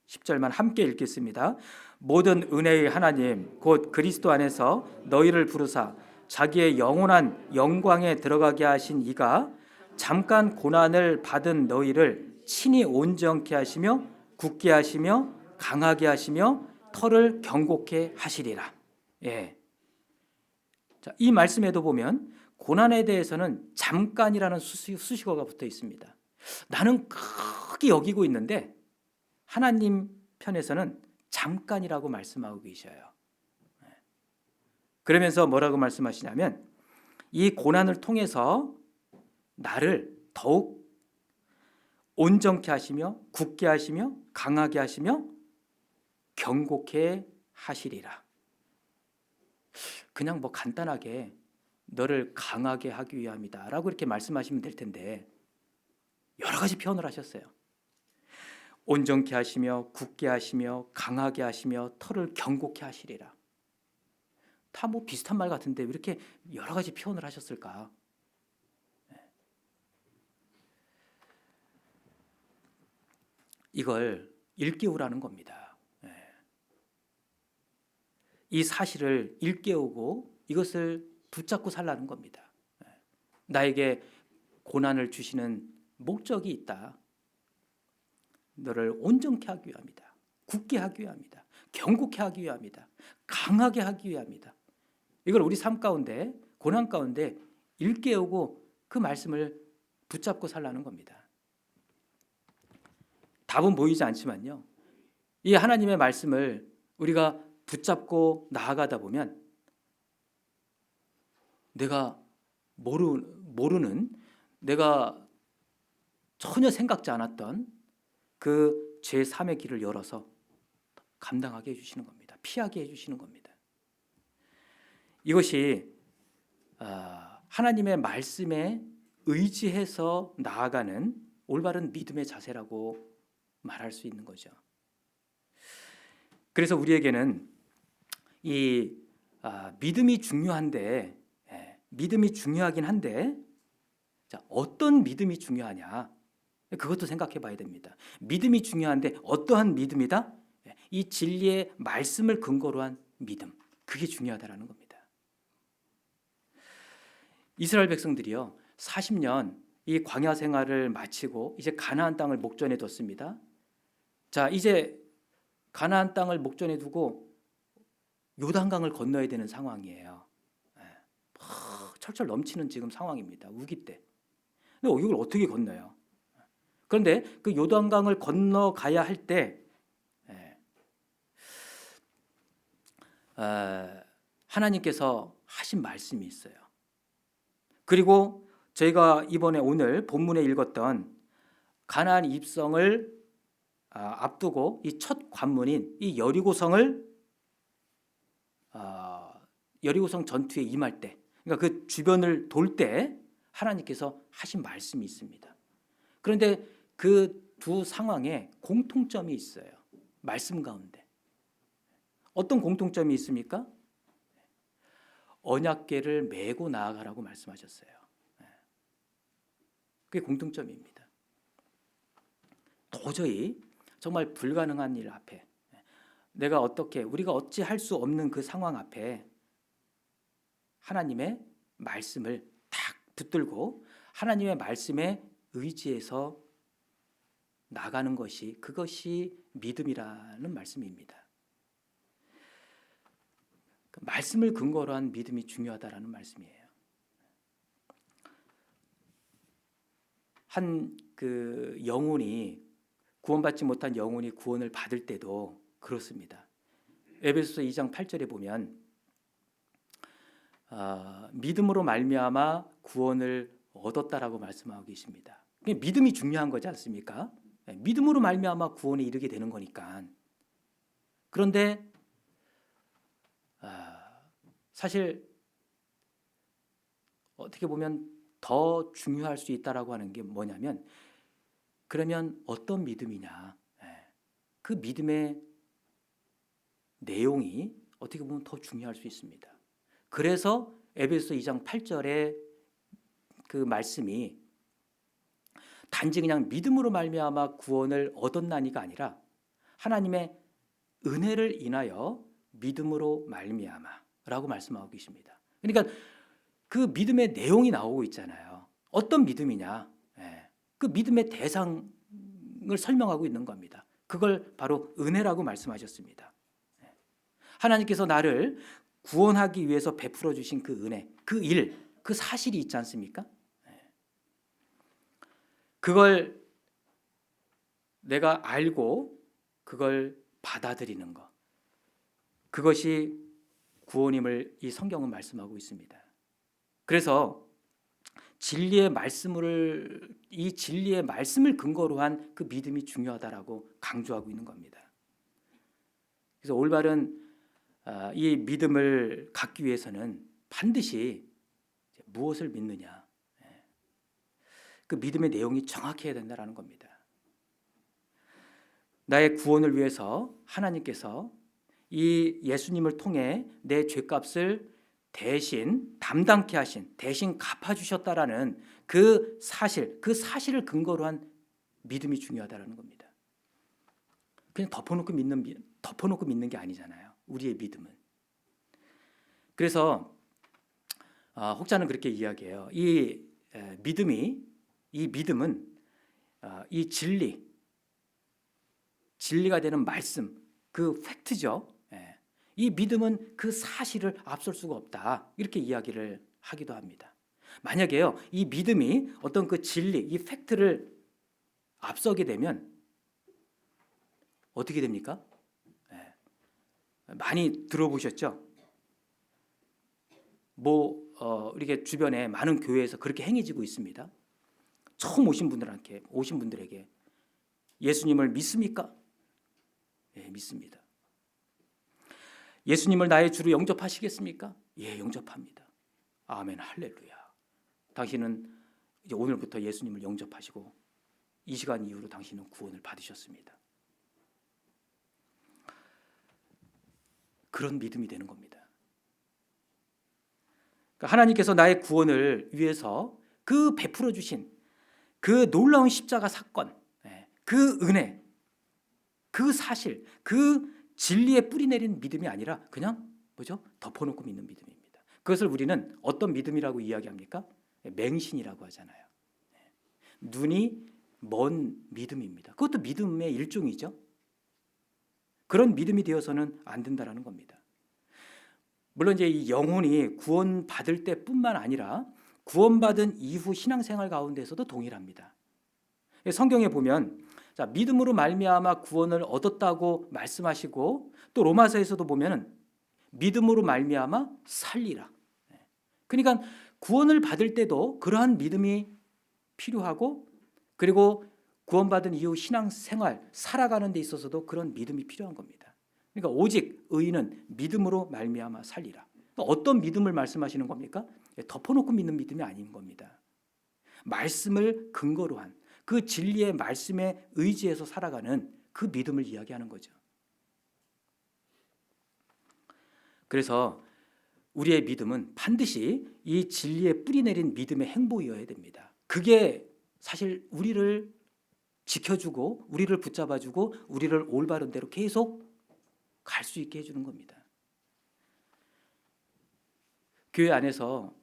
10절만 함께 읽겠습니다. 모든 은혜의 하나님 곧 그리스도 안에서 너희를 부르사 자기의 영원한 영광에 들어가게 하신 이가 잠깐 고난을 받은 너희를 친히 온전케 하시며 굳게 하시며 강하게 하시며 터를 경고케 하시리라. 예. 자, 이 말씀에도 보면 고난에 대해서는 잠깐이라는 수식어가 붙어 있습니다. 나는 크게 여기고 있는데 하나님 편에서는 잠깐이라고 말씀하고 계셔요. 그러면서 뭐라고 말씀하시냐면 이 고난을 통해서 나를 더욱 온전케 하시며 굳게 하시며 강하게 하시며 경고케 하시리라. 그냥 뭐 간단하게 너를 강하게 하기 위함이다 라고 이렇게 말씀하시면 될 텐데 여러 가지 표현을 하셨어요. 온전케 하시며 굳게 하시며 강하게 하시며 터를 경고케 하시리라. 다 뭐 비슷한 말 같은데 왜 이렇게 여러 가지 표현을 하셨을까? 이걸 일깨우라는 겁니다. 이 사실을 일깨우고 이것을 붙잡고 살라는 겁니다. 나에게 고난을 주시는 목적이 있다. 너를 온전케 하기 위함이다. 굳게 하기 위함이다. 경고케 하기 위함이다. 강하게 하기 위함이다. 이걸 우리 삶 가운데 고난 가운데 일깨우고 그 말씀을 붙잡고 살라는 겁니다. 답은 보이지 않지만요. 이 하나님의 말씀을 우리가 붙잡고 나아가다 보면 내가 모르는 내가 전혀 생각지 않았던 그 제3의 길을 열어서 감당하게 해주시는 겁니다. 피하게 해주시는 겁니다. 이것이 하나님의 말씀에 의지해서 나아가는 올바른 믿음의 자세라고 말할 수 있는 거죠. 그래서 우리에게는 이 믿음이 중요한데 믿음이 중요하긴 한데 자, 어떤 믿음이 중요하냐 그것도 생각해 봐야 됩니다. 믿음이 중요한데 어떠한 믿음이다? 이 진리의 말씀을 근거로 한 믿음 그게 중요하다라는 겁니다. 이스라엘 백성들이요 40년 이 광야 생활을 마치고 이제 가나안 땅을 목전에 뒀습니다. 자 이제 가나안 땅을 목전에 두고 요단강을 건너야 되는 상황이에요. 철철 넘치는 지금 상황입니다. 우기 때. 근데 이걸 어떻게 건너요? 그런데 그 요단강을 건너가야 할 때 하나님께서 하신 말씀이 있어요. 그리고 저희가 이번에 오늘 본문에 읽었던 가나안 입성을 앞두고 이 첫 관문인 이 여리고성을 여리고성 전투에 임할 때 그러니까 그 주변을 돌 때 하나님께서 하신 말씀이 있습니다. 그런데 그 두 상황에 공통점이 있어요. 말씀 가운데. 어떤 공통점이 있습니까? 언약궤를 메고 나아가라고 말씀하셨어요. 그게 공통점입니다. 도저히 정말 불가능한 일 앞에 우리가 어찌 할 수 없는 그 상황 앞에 하나님의 말씀을 탁 붙들고 하나님의 말씀에 의지해서 나가는 그것이 믿음이라는 말씀입니다. 그 말씀을 근거로 한 믿음이 중요하다라는 말씀이에요. 한 그 영혼이 구원받지 못한 영혼이 구원을 받을 때도 그렇습니다. 에베소서 2장 8절에 보면 믿음으로 말미암아 구원을 얻었다라고 말씀하고 계십니다. 믿음이 중요한 거지 않습니까? 믿음으로 말미암아 구원에 이르게 되는 거니까. 그런데 사실 어떻게 보면 더 중요할 수 있다라고 하는 게 뭐냐면 그러면 어떤 믿음이냐? 그 믿음의 내용이 어떻게 보면 더 중요할 수 있습니다. 그래서 에베소서 2장 8절의 그 말씀이 단지 그냥 믿음으로 말미암아 구원을 얻었나니가 아니라 하나님의 은혜를 인하여 믿음으로 말미암아라고 말씀하고 계십니다. 그러니까 그 믿음의 내용이 나오고 있잖아요. 어떤 믿음이냐? 그 믿음의 대상을 설명하고 있는 겁니다. 그걸 바로 은혜라고 말씀하셨습니다. 하나님께서 나를 구원하기 위해서 베풀어 주신 그 은혜, 그 일, 그 사실이 있지 않습니까? 그걸 내가 알고 그걸 받아들이는 것, 그것이 구원임을 이 성경은 말씀하고 있습니다. 그래서 이 진리의 말씀을 근거로 한 그 믿음이 중요하다라고 강조하고 있는 겁니다. 그래서 올바른 이 믿음을 갖기 위해서는 반드시 무엇을 믿느냐, 그 믿음의 내용이 정확해야 된다는 겁니다. 나의 구원을 위해서 하나님께서 이 예수님을 통해 내 죄값을 대신 담당케 하신, 대신 갚아주셨다라는 그 사실을 근거로 한 믿음이 중요하다는 겁니다. 그냥 덮어놓고 믿는 게 아니잖아요, 우리의 믿음은. 그래서 혹자는 그렇게 이야기해요. 이 믿음은 이 진리가 되는 말씀, 그 팩트죠. 이 믿음은 그 사실을 앞설 수가 없다, 이렇게 이야기를 하기도 합니다. 만약에요, 이 믿음이 어떤 그 진리, 이 팩트를 앞서게 되면 어떻게 됩니까? 많이 들어보셨죠? 이렇게 주변에 많은 교회에서 그렇게 행해지고 있습니다. 처음 오신 분들에게 예수님을 믿습니까? 예, 믿습니다. 예수님을 나의 주로 영접하시겠습니까? 예, 영접합니다. 아멘, 할렐루야. 당신은 이제 오늘부터 예수님을 영접하시고 이 시간 이후로 당신은 구원을 받으셨습니다. 그런 믿음이 되는 겁니다. 그러니까 하나님께서 나의 구원을 위해서 그 베풀어 주신 그 놀라운 십자가 사건, 그 은혜, 그 사실, 그 진리에 뿌리 내린 믿음이 아니라 그냥 덮어놓고 믿는 믿음입니다. 그것을 우리는 어떤 믿음이라고 이야기합니까? 맹신이라고 하잖아요. 눈이 먼 믿음입니다. 그것도 믿음의 일종이죠. 그런 믿음이 되어서는 안 된다라는 겁니다. 물론 이제 이 영혼이 구원받을 때뿐만 아니라 구원받은 이후 신앙생활 가운데서도 동일합니다. 성경에 보면 믿음으로 말미암아 구원을 얻었다고 말씀하시고, 또 로마서에서도 보면 믿음으로 말미암아 살리라. 그러니까 구원을 받을 때도 그러한 믿음이 필요하고, 그리고 구원받은 이후 신앙생활 살아가는 데 있어서도 그런 믿음이 필요한 겁니다. 그러니까 오직 의인은 믿음으로 말미암아 살리라. 그러니까 어떤 믿음을 말씀하시는 겁니까? 덮어놓고 믿는 믿음이 아닌 겁니다. 말씀을 근거로 한 그 진리의 말씀에 의지해서 살아가는 그 믿음을 이야기하는 거죠. 그래서 우리의 믿음은 반드시 이 진리에 뿌리 내린 믿음의 행보여야 됩니다. 그게 사실 우리를 지켜주고 우리를 붙잡아주고 우리를 올바른 대로 계속 갈 수 있게 해주는 겁니다. 교회 안에서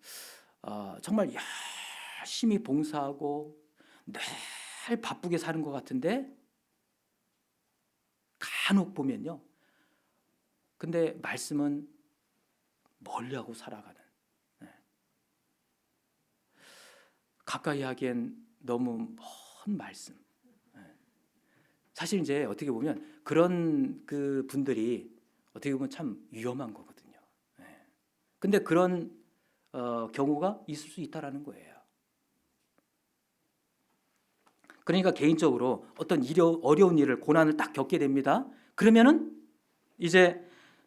정말 열심히 봉사하고 늘 바쁘게 사는 것 같은데 간혹 보면요, 근데 말씀은 멀리하고 살아가는, 가까이 하기엔 너무 먼 말씀. 사실 이제 어떻게 보면 그런 그 분들이 어떻게 보면 참 위험한 거거든요. 근데 그런 경우가 있을 수 있다라는 거예요. 그러니까 개인적으로 어떤 어려운 일을, 고난을 딱 겪게 됩니다. 그러면은 이제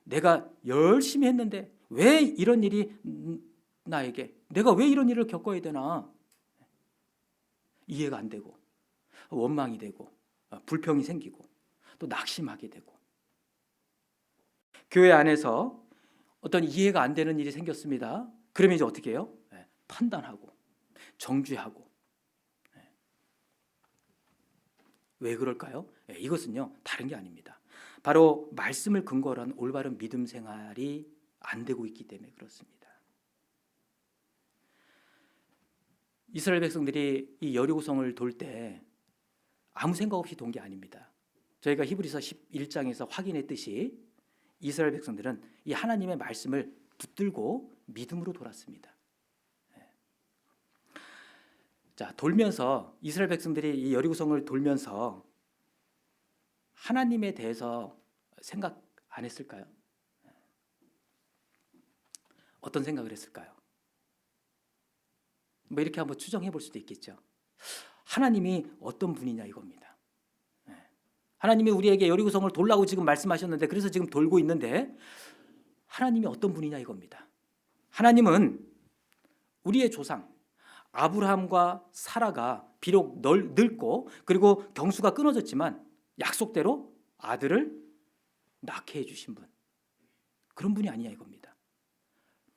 내가 열심히 했는데 왜 이런 일이 내가 왜 이런 일을 겪어야 되나, 이해가 안 되고 원망이 되고 불평이 생기고 또 낙심하게 되고, 교회 안에서 어떤 이해가 안 되는 일이 생겼습니다. 그러면 이제 어떻게 해요? 판단하고 정죄하고. 왜 그럴까요? 이것은요, 다른 게 아닙니다. 바로 말씀을 근거로 한 올바른 믿음 생활이 안 되고 있기 때문에 그렇습니다. 이스라엘 백성들이 이 여리고성을 돌 때 아무 생각 없이 돈 게 아닙니다. 저희가 히브리서 11장에서 확인했듯이 이스라엘 백성들은 이 하나님의 말씀을 붙들고 믿음으로 돌았습니다. 자, 돌면서 이스라엘 백성들이 이 여리고성을 돌면서 하나님에 대해서 생각 안 했을까요? 어떤 생각을 했을까요? 뭐 이렇게 한번 추정해 볼 수도 있겠죠. 하나님이 어떤 분이냐 이겁니다. 하나님이 우리에게 여리고성을 돌라고 지금 말씀하셨는데, 그래서 지금 돌고 있는데 하나님이 어떤 분이냐 이겁니다. 하나님은 우리의 조상 아브라함과 사라가 비록 늙고 그리고 경수가 끊어졌지만 약속대로 아들을 낳게 해주신 분, 그런 분이 아니냐 이겁니다.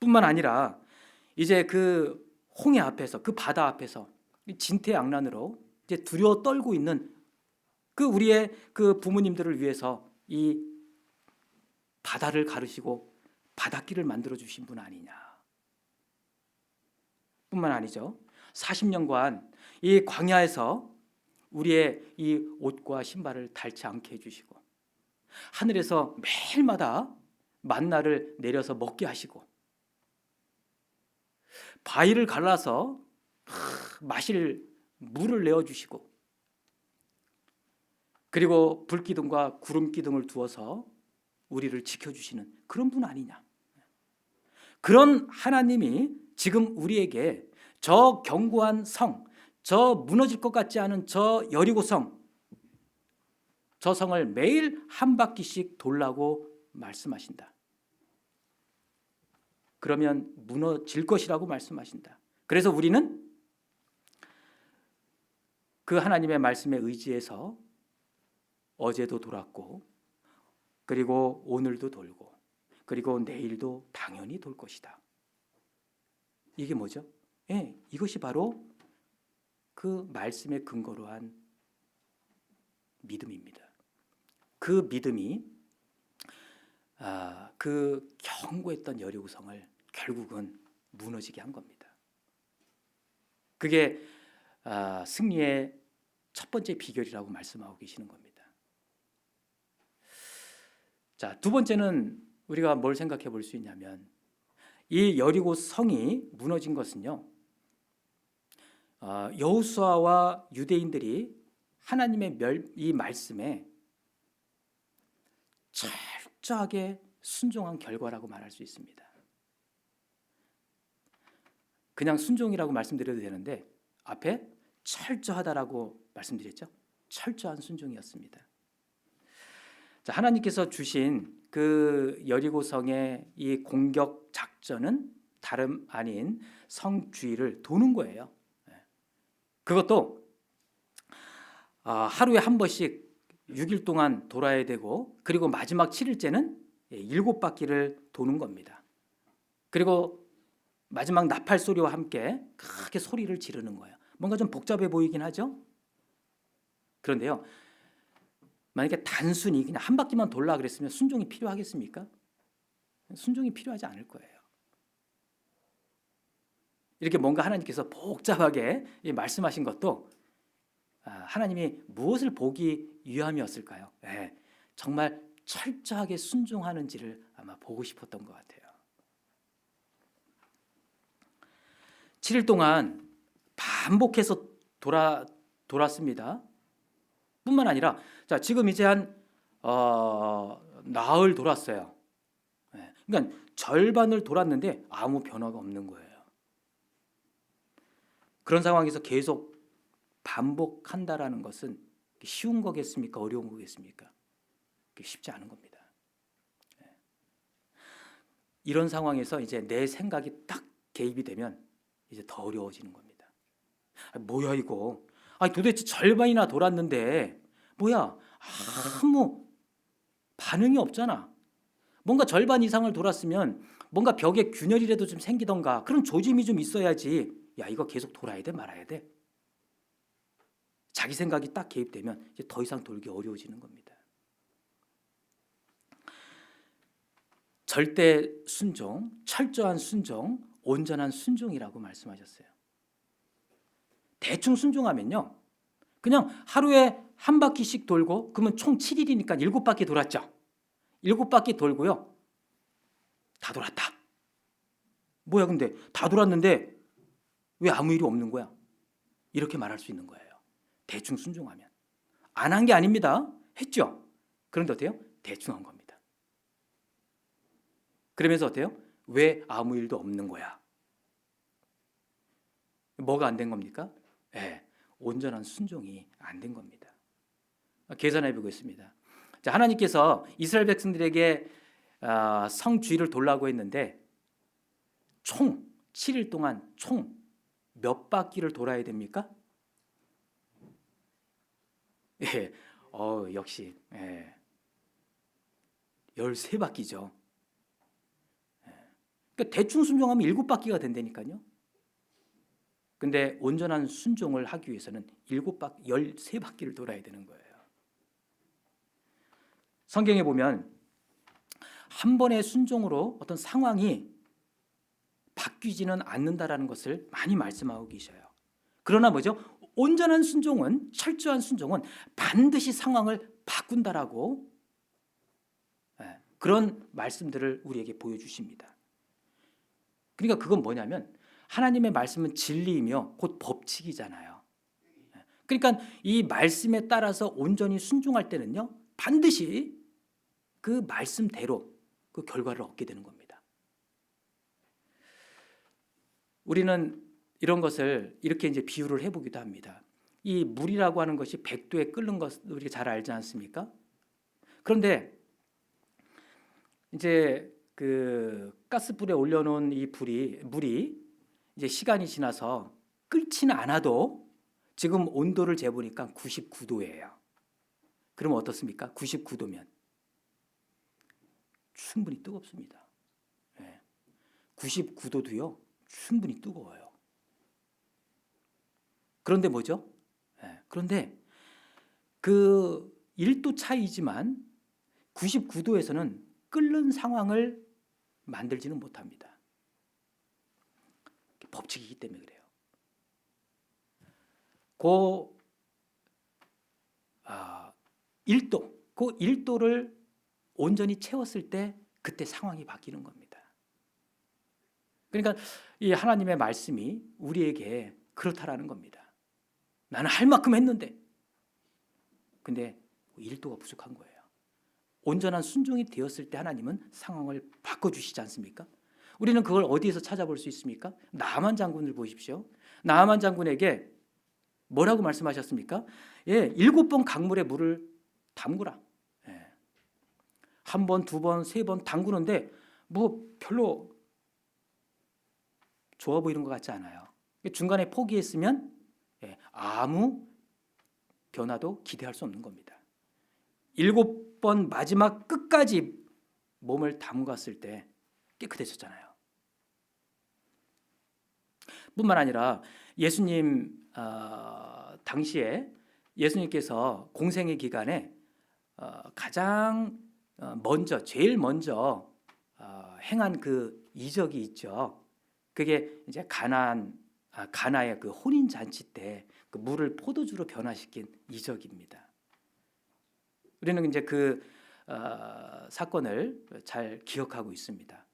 뿐만 아니라 이제 그 홍해 앞에서, 그 바다 앞에서 진퇴양난으로 이제 두려워 떨고 있는 그 우리의 그 부모님들을 위해서 이 바다를 가르시고 바닷길을 만들어 주신 분 아니냐. 뿐만 아니죠. 40년간 이 광야에서 우리의 이 옷과 신발을 닳지 않게 해주시고, 하늘에서 매일마다 만나를 내려서 먹게 하시고, 바위를 갈라서 마실 물을 내어주시고, 그리고 불기둥과 구름기둥을 두어서 우리를 지켜주시는 그런 분 아니냐. 그런 하나님이 지금 우리에게 저 견고한 성, 저 무너질 것 같지 않은 저 여리고성, 저 성을 매일 한 바퀴씩 돌라고 말씀하신다. 그러면 무너질 것이라고 말씀하신다. 그래서 우리는 그 하나님의 말씀에 의지해서 어제도 돌았고, 그리고 오늘도 돌고, 그리고 내일도 당연히 돌 것이다. 이게 뭐죠? 이것이 바로 그 말씀에 근거로 한 믿음입니다. 그 믿음이 그 견고했던 여리고성을 결국은 무너지게 한 겁니다. 그게 승리의 첫 번째 비결이라고 말씀하고 계시는 겁니다. 자, 두 번째는 우리가 뭘 생각해 볼 수 있냐면, 이 여리고 성이 무너진 것은요, 여호수아와 유대인들이 하나님의 이 말씀에 철저하게 순종한 결과라고 말할 수 있습니다. 그냥 순종이라고 말씀드려도 되는데 앞에 철저하다라고 말씀드렸죠. 철저한 순종이었습니다. 자, 하나님께서 주신 그 여리고성의 이 공격 작전은 다름 아닌 성 주위를 도는 거예요. 그것도 하루에 한 번씩 6일 동안 돌아야 되고, 그리고 마지막 7일째는 7바퀴를 도는 겁니다. 그리고 마지막 나팔 소리와 함께 크게 소리를 지르는 거예요. 뭔가 좀 복잡해 보이긴 하죠. 그런데요, 만약에 단순히 그냥 한 바퀴만 돌라 그랬으면 순종이 필요하겠습니까? 순종이 필요하지 않을 거예요. 이렇게 뭔가 하나님께서 복잡하게 말씀하신 것도 하나님이 무엇을 보기 위함이었을까요? 정말 철저하게 순종하는지를 아마 보고 싶었던 것 같아요. 7일 동안 반복해서 돌았습니다. 뿐만 아니라, 자, 지금 이제 한 나흘 돌았어요. 그러니까 절반을 돌았는데 아무 변화가 없는 거예요. 그런 상황에서 계속 반복한다라는 것은 쉬운 거겠습니까? 어려운 거겠습니까? 쉽지 않은 겁니다. 이런 상황에서 이제 내 생각이 딱 개입이 되면 이제 더 어려워지는 겁니다. 뭐야 이거? 도대체 절반이나 돌았는데 뭐야? 아무 반응이 없잖아. 뭔가 절반 이상을 돌았으면 뭔가 벽에 균열이라도 좀 생기던가 그런 조짐이 좀 있어야지. 야, 이거 계속 돌아야 돼 말아야 돼? 자기 생각이 딱 개입되면 이제 더 이상 돌기 어려워지는 겁니다. 절대 순종, 철저한 순종, 온전한 순종이라고 말씀하셨어요. 대충 순종하면요, 그냥 하루에 한 바퀴씩 돌고, 그러면 총 7일이니까 7바퀴 돌았죠. 7바퀴 돌고요. 다 돌았다. 뭐야 근데 다 돌았는데 왜 아무 일이 없는 거야? 이렇게 말할 수 있는 거예요. 대충 순종하면. 안 한 게 아닙니다. 했죠. 그런데 어때요? 대충 한 겁니다. 그러면서 어때요? 왜 아무 일도 없는 거야? 뭐가 안 된 겁니까? 온전한 순종이 안 된 겁니다. 계산해 보고 있습니다. 자, 하나님께서 이스라엘 백성들에게 성주의를 돌라고 했는데 총 7일 동안 총 몇 바퀴를 돌아야 됩니까? 역시 13바퀴죠. 그러니까 대충 순종하면 7바퀴가 된다니까요. 근데 온전한 순종을 하기 위해서는 13바퀴를 돌아야 되는 거예요. 성경에 보면 한 번의 순종으로 어떤 상황이 바뀌지는 않는다라는 것을 많이 말씀하고 계셔요. 그러나 뭐죠? 온전한 순종은, 철저한 순종은 반드시 상황을 바꾼다라고 그런 말씀들을 우리에게 보여주십니다. 그러니까 그건 뭐냐면 하나님의 말씀은 진리이며 곧 법칙이잖아요. 그러니까 이 말씀에 따라서 온전히 순종할 때는요, 반드시 그 말씀대로 그 결과를 얻게 되는 겁니다. 우리는 이런 것을 이렇게 이제 비유를 해보기도 합니다. 이 물이라고 하는 것이 100도에 끓는 것 우리가 잘 알지 않습니까? 그런데 이제 그 가스불에 올려놓은 이 물이 이제 시간이 지나서 끓지는 않아도 지금 온도를 재보니까 99도예요. 그럼 어떻습니까? 99도면 충분히 뜨겁습니다. 99도도요 충분히 뜨거워요. 그런데 뭐죠? 그런데 그 1도 차이지만 99도에서는 끓는 상황을 만들지는 못합니다. 법칙이기 때문에 그래요. 그 1도, 그 1도를 온전히 채웠을 때 그때 상황이 바뀌는 겁니다. 그러니까 이 하나님의 말씀이 우리에게 그렇다라는 겁니다. 나는 할 만큼 했는데 근데 1도가 부족한 거예요. 온전한 순종이 되었을 때 하나님은 상황을 바꿔주시지 않습니까? 우리는 그걸 어디에서 찾아볼 수 있습니까? 나아만 장군을 보십시오. 나아만 장군에게 뭐라고 말씀하셨습니까? 7번 강물에 물을 담그라. 한 번, 두 번, 세 번 담그는데 뭐 별로 좋아 보이는 것 같지 않아요. 중간에 포기했으면 아무 변화도 기대할 수 없는 겁니다. 7번 마지막 끝까지 몸을 담갔을 때 깨끗해졌잖아요. 뿐만 아니라 예수님 당시에 예수님께서 공생의 기간에 가장 먼저 제일 먼저 행한 그 이적이 있죠. 그게 이제 가나의 그 혼인 잔치 때 그 물을 포도주로 변화시킨 이적입니다. 우리는 이제 그 사건을 잘 기억하고 있습니다.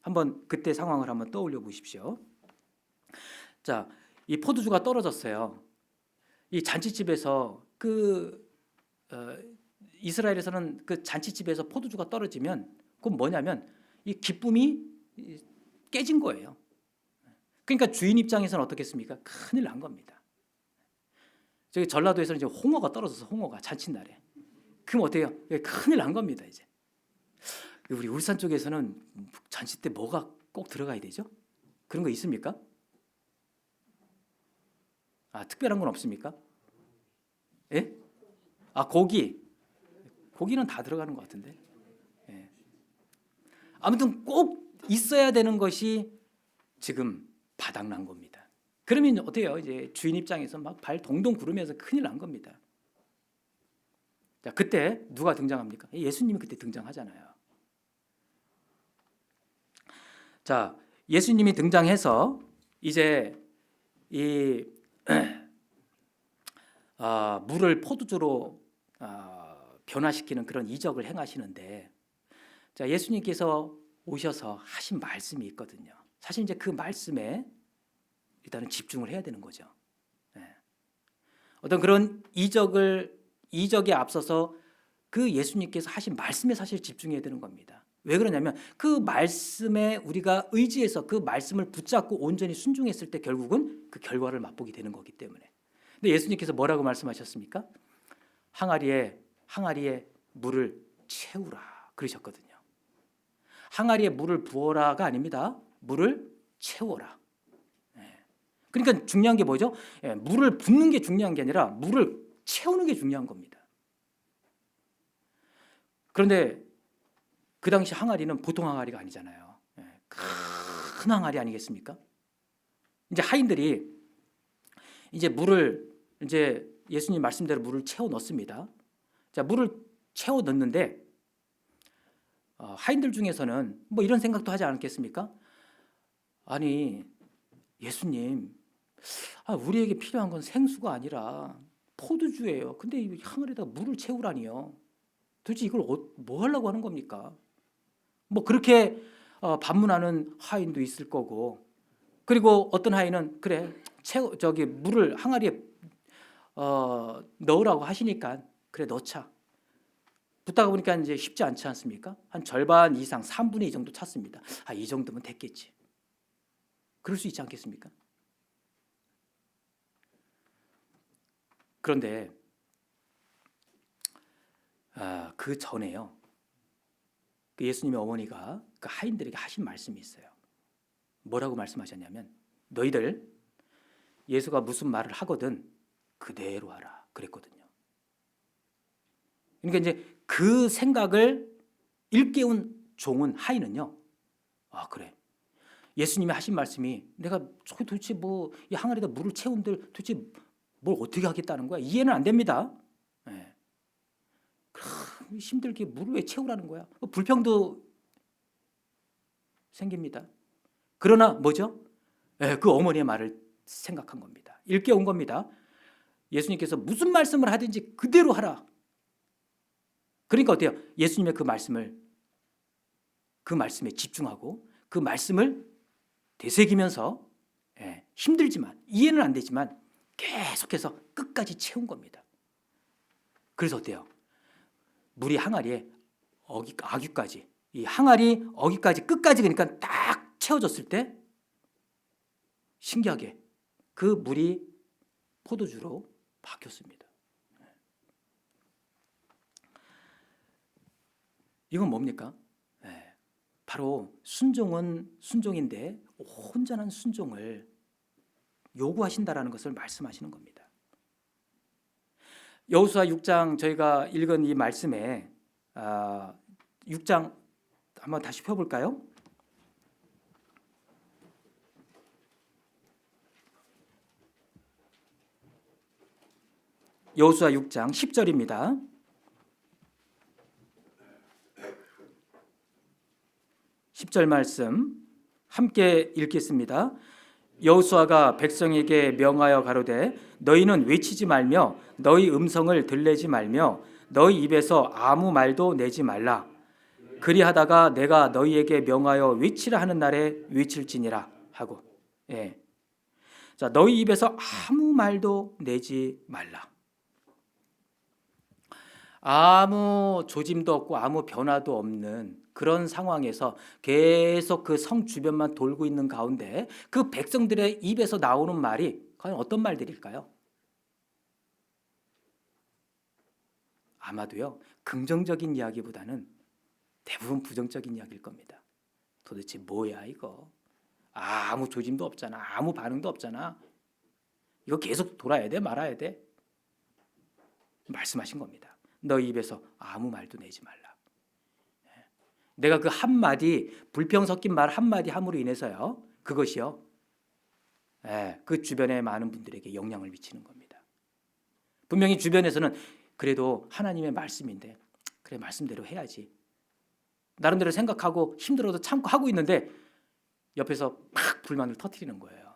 한번 그때 상황을 한번 떠올려 보십시오. 자, 이 포도주가 떨어졌어요. 이 잔치집에서 이스라엘에서는 그 잔치집에서 포도주가 떨어지면 그건 뭐냐면 이 기쁨이 깨진 거예요. 그러니까 주인 입장에서는 어떻겠습니까? 큰일 난 겁니다. 저기 전라도에서는 이제 홍어가 떨어져서 홍어가 잔칫날에. 그럼 어때요? 큰일 난 겁니다 이제. 우리 울산 쪽에서는 잔치 때 뭐가 꼭 들어가야 되죠? 그런 거 있습니까? 특별한 건 없습니까? 예? 고기는 다 들어가는 것 같은데. 아무튼 꼭 있어야 되는 것이 지금 바닥난 겁니다. 그러면 어때요? 이제 주인 입장에서 막 발 동동 구르면서 큰일 난 겁니다. 자, 그때 누가 등장합니까? 예수님이 그때 등장하잖아요. 자, 예수님이 등장해서 이제 이 물을 포도주로 변화시키는 그런 이적을 행하시는데 자, 예수님께서 오셔서 하신 말씀이 있거든요. 사실 이제 그 말씀에 일단은 집중을 해야 되는 거죠. 어떤 그런 이적에 앞서서 그 예수님께서 하신 말씀에 사실 집중해야 되는 겁니다. 왜 그러냐면 그 말씀에 우리가 의지해서 그 말씀을 붙잡고 온전히 순종했을 때 결국은 그 결과를 맛보게 되는 거기 때문에. 근데 예수님께서 뭐라고 말씀하셨습니까? 항아리에 물을 채우라 그러셨거든요. 항아리에 물을 부어라가 아닙니다. 물을 채워라. 그러니까 중요한 게 뭐죠? 물을 붓는 게 중요한 게 아니라 물을 채우는 게 중요한 겁니다. 그런데 그 당시 항아리는 보통 항아리가 아니잖아요. 큰 항아리 아니겠습니까? 이제 하인들이 이제 물을 이제 예수님 말씀대로 물을 채워 넣습니다. 자, 물을 채워 넣는데 하인들 중에서는 뭐 이런 생각도 하지 않겠습니까? 아니, 예수님, 우리에게 필요한 건 생수가 아니라 포도주예요. 근데 이 항아리에다가 물을 채우라니요. 도대체 이걸 뭐 하려고 하는 겁니까? 뭐 그렇게 반문하는 하인도 있을 거고, 그리고 어떤 하인은 그래 물을 항아리에 넣으라고 하시니까 그래 넣자. 붙다가 보니까 이제 쉽지 않지 않습니까? 한 절반 이상 3분의 2 정도 찼습니다. 이 정도면 됐겠지. 그럴 수 있지 않겠습니까? 그런데 그 전에요. 그 예수님의 어머니가 그 하인들에게 하신 말씀이 있어요. 뭐라고 말씀하셨냐면 너희들 예수가 무슨 말을 하거든 그대로 하라 그랬거든요. 그러니까 이제 그 생각을 일깨운 종은 하인은요. 그래. 예수님이 하신 말씀이 내가 도대체 뭐 이 항아리에다 물을 채운들 도대체 뭘 어떻게 하겠다는 거야? 이해는 안 됩니다. 힘들게 물을 왜 채우라는 거야? 불평도 생깁니다. 그러나 뭐죠? 그 어머니의 말을 생각한 겁니다. 일깨운 겁니다. 예수님께서 무슨 말씀을 하든지 그대로 하라. 그러니까 어때요? 예수님의 그 말씀에 집중하고 그 말씀을 되새기면서 힘들지만 이해는 안 되지만 계속해서 끝까지 채운 겁니다. 그래서 어때요? 물이 항아리에 아귀까지 이 항아리 어귀까지 끝까지 그러니까 딱 채워졌을 때 신기하게 그 물이 포도주로 바뀌었습니다. 이건 뭡니까? 바로 순종인데 온전한 순종을 요구하신다라는 것을 말씀하시는 겁니다. 여호수아 6장 저희가 읽은 이 말씀에 6장 한번 다시 펴볼까요? 여호수아 6장 10절입니다. 10절 말씀 함께 읽겠습니다. 여호수아가 백성에게 명하여 가로되 너희는 외치지 말며 너희 음성을 들내지 말며 너희 입에서 아무 말도 내지 말라. 그리하다가 내가 너희에게 명하여 외치라 하는 날에 외칠지니라 하고. 자, 너희 입에서 아무 말도 내지 말라. 아무 조짐도 없고 아무 변화도 없는 그런 상황에서 계속 그 성 주변만 돌고 있는 가운데 그 백성들의 입에서 나오는 말이 과연 어떤 말들일까요? 아마도요 긍정적인 이야기보다는 대부분 부정적인 이야기일 겁니다. 도대체 뭐야 이거? 아무 조짐도 없잖아. 아무 반응도 없잖아. 이거 계속 돌아야 돼 말아야 돼? 말씀하신 겁니다. 너희 입에서 아무 말도 내지 말라. 내가 그 한마디 불평 섞인 말 한마디 함으로 인해서요 그것이요 그 주변의 많은 분들에게 영향을 미치는 겁니다. 분명히 주변에서는 그래도 하나님의 말씀인데 그래 말씀대로 해야지 나름대로 생각하고 힘들어도 참고 하고 있는데 옆에서 막 불만을 터뜨리는 거예요.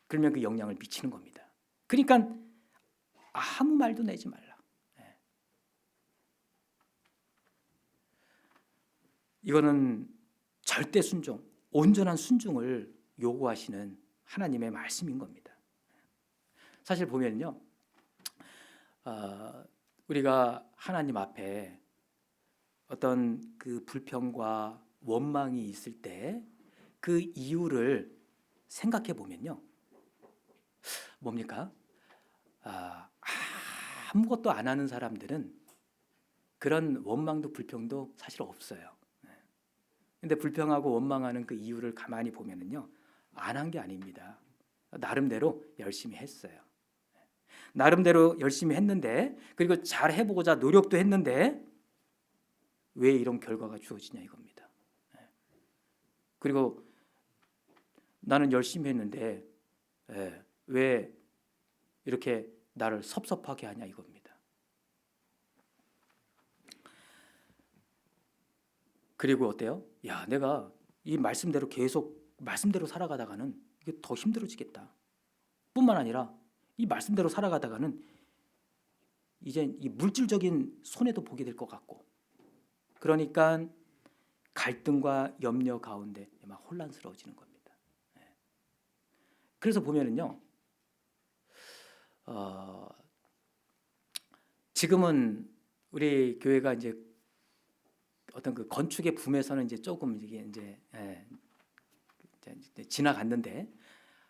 그러면 그 영향을 미치는 겁니다. 그러니까 아무 말도 내지 말라. 이거는 절대 순종, 온전한 순종을 요구하시는 하나님의 말씀인 겁니다. 사실 보면요, 우리가 하나님 앞에 어떤 그 불평과 원망이 있을 때 그 이유를 생각해 보면요, 뭡니까? 아무것도 안 하는 사람들은 그런 원망도 불평도 사실 없어요. 근데 불평하고 원망하는 그 이유를 가만히 보면은요, 안 한 게 아닙니다. 나름대로 열심히 했어요. 나름대로 열심히 했는데, 그리고 잘 해보고자 노력도 했는데 왜 이런 결과가 주어지냐 이겁니다. 그리고 나는 열심히 했는데 왜 이렇게 나를 섭섭하게 하냐 이겁니다. 그리고 어때요? 야, 내가 이 말씀대로 계속 말씀대로 살아가다가는 이게 더 힘들어지겠다. 뿐만 아니라 이 말씀대로 살아가다가는 이제 이 물질적인 손해도 보게 될 것 같고, 그러니까 갈등과 염려 가운데 막 혼란스러워지는 겁니다. 그래서 보면은요, 지금은 우리 교회가 이제 어떤 그 건축의 붐에서는 이제 조금 이게 이제 지나갔는데,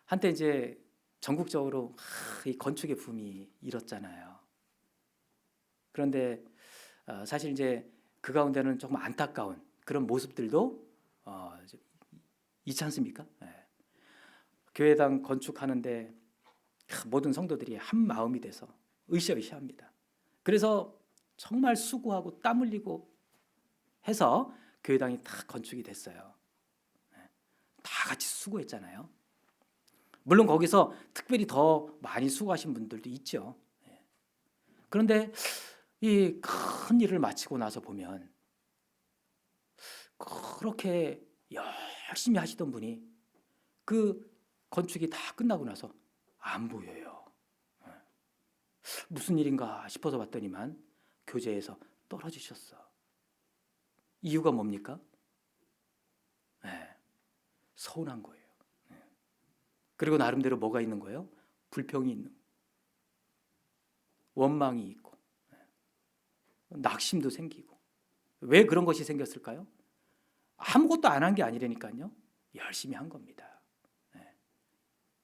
한때 이제 전국적으로 이 건축의 붐이 일었잖아요. 그런데 사실 이제 그 가운데는 조금 안타까운 그런 모습들도 있지 않습니까? 교회당 건축하는데 모든 성도들이 한 마음이 돼서 으쌰으쌰합니다. 그래서 정말 수고하고 땀 흘리고 해서 교회당이 다 건축이 됐어요. 다 같이 수고했잖아요. 물론 거기서 특별히 더 많이 수고하신 분들도 있죠. 그런데 이 큰 일을 마치고 나서 보면 그렇게 열심히 하시던 분이 그 건축이 다 끝나고 나서 안 보여요. 무슨 일인가 싶어서 봤더니만 교제에서 떨어지셨어. 이유가 뭡니까? 서운한 거예요. 그리고 나름대로 뭐가 있는 거예요? 불평이 있는, 원망이 있고, 낙심도 생기고. 왜 그런 것이 생겼을까요? 아무것도 안 한 게 아니라니까요. 열심히 한 겁니다.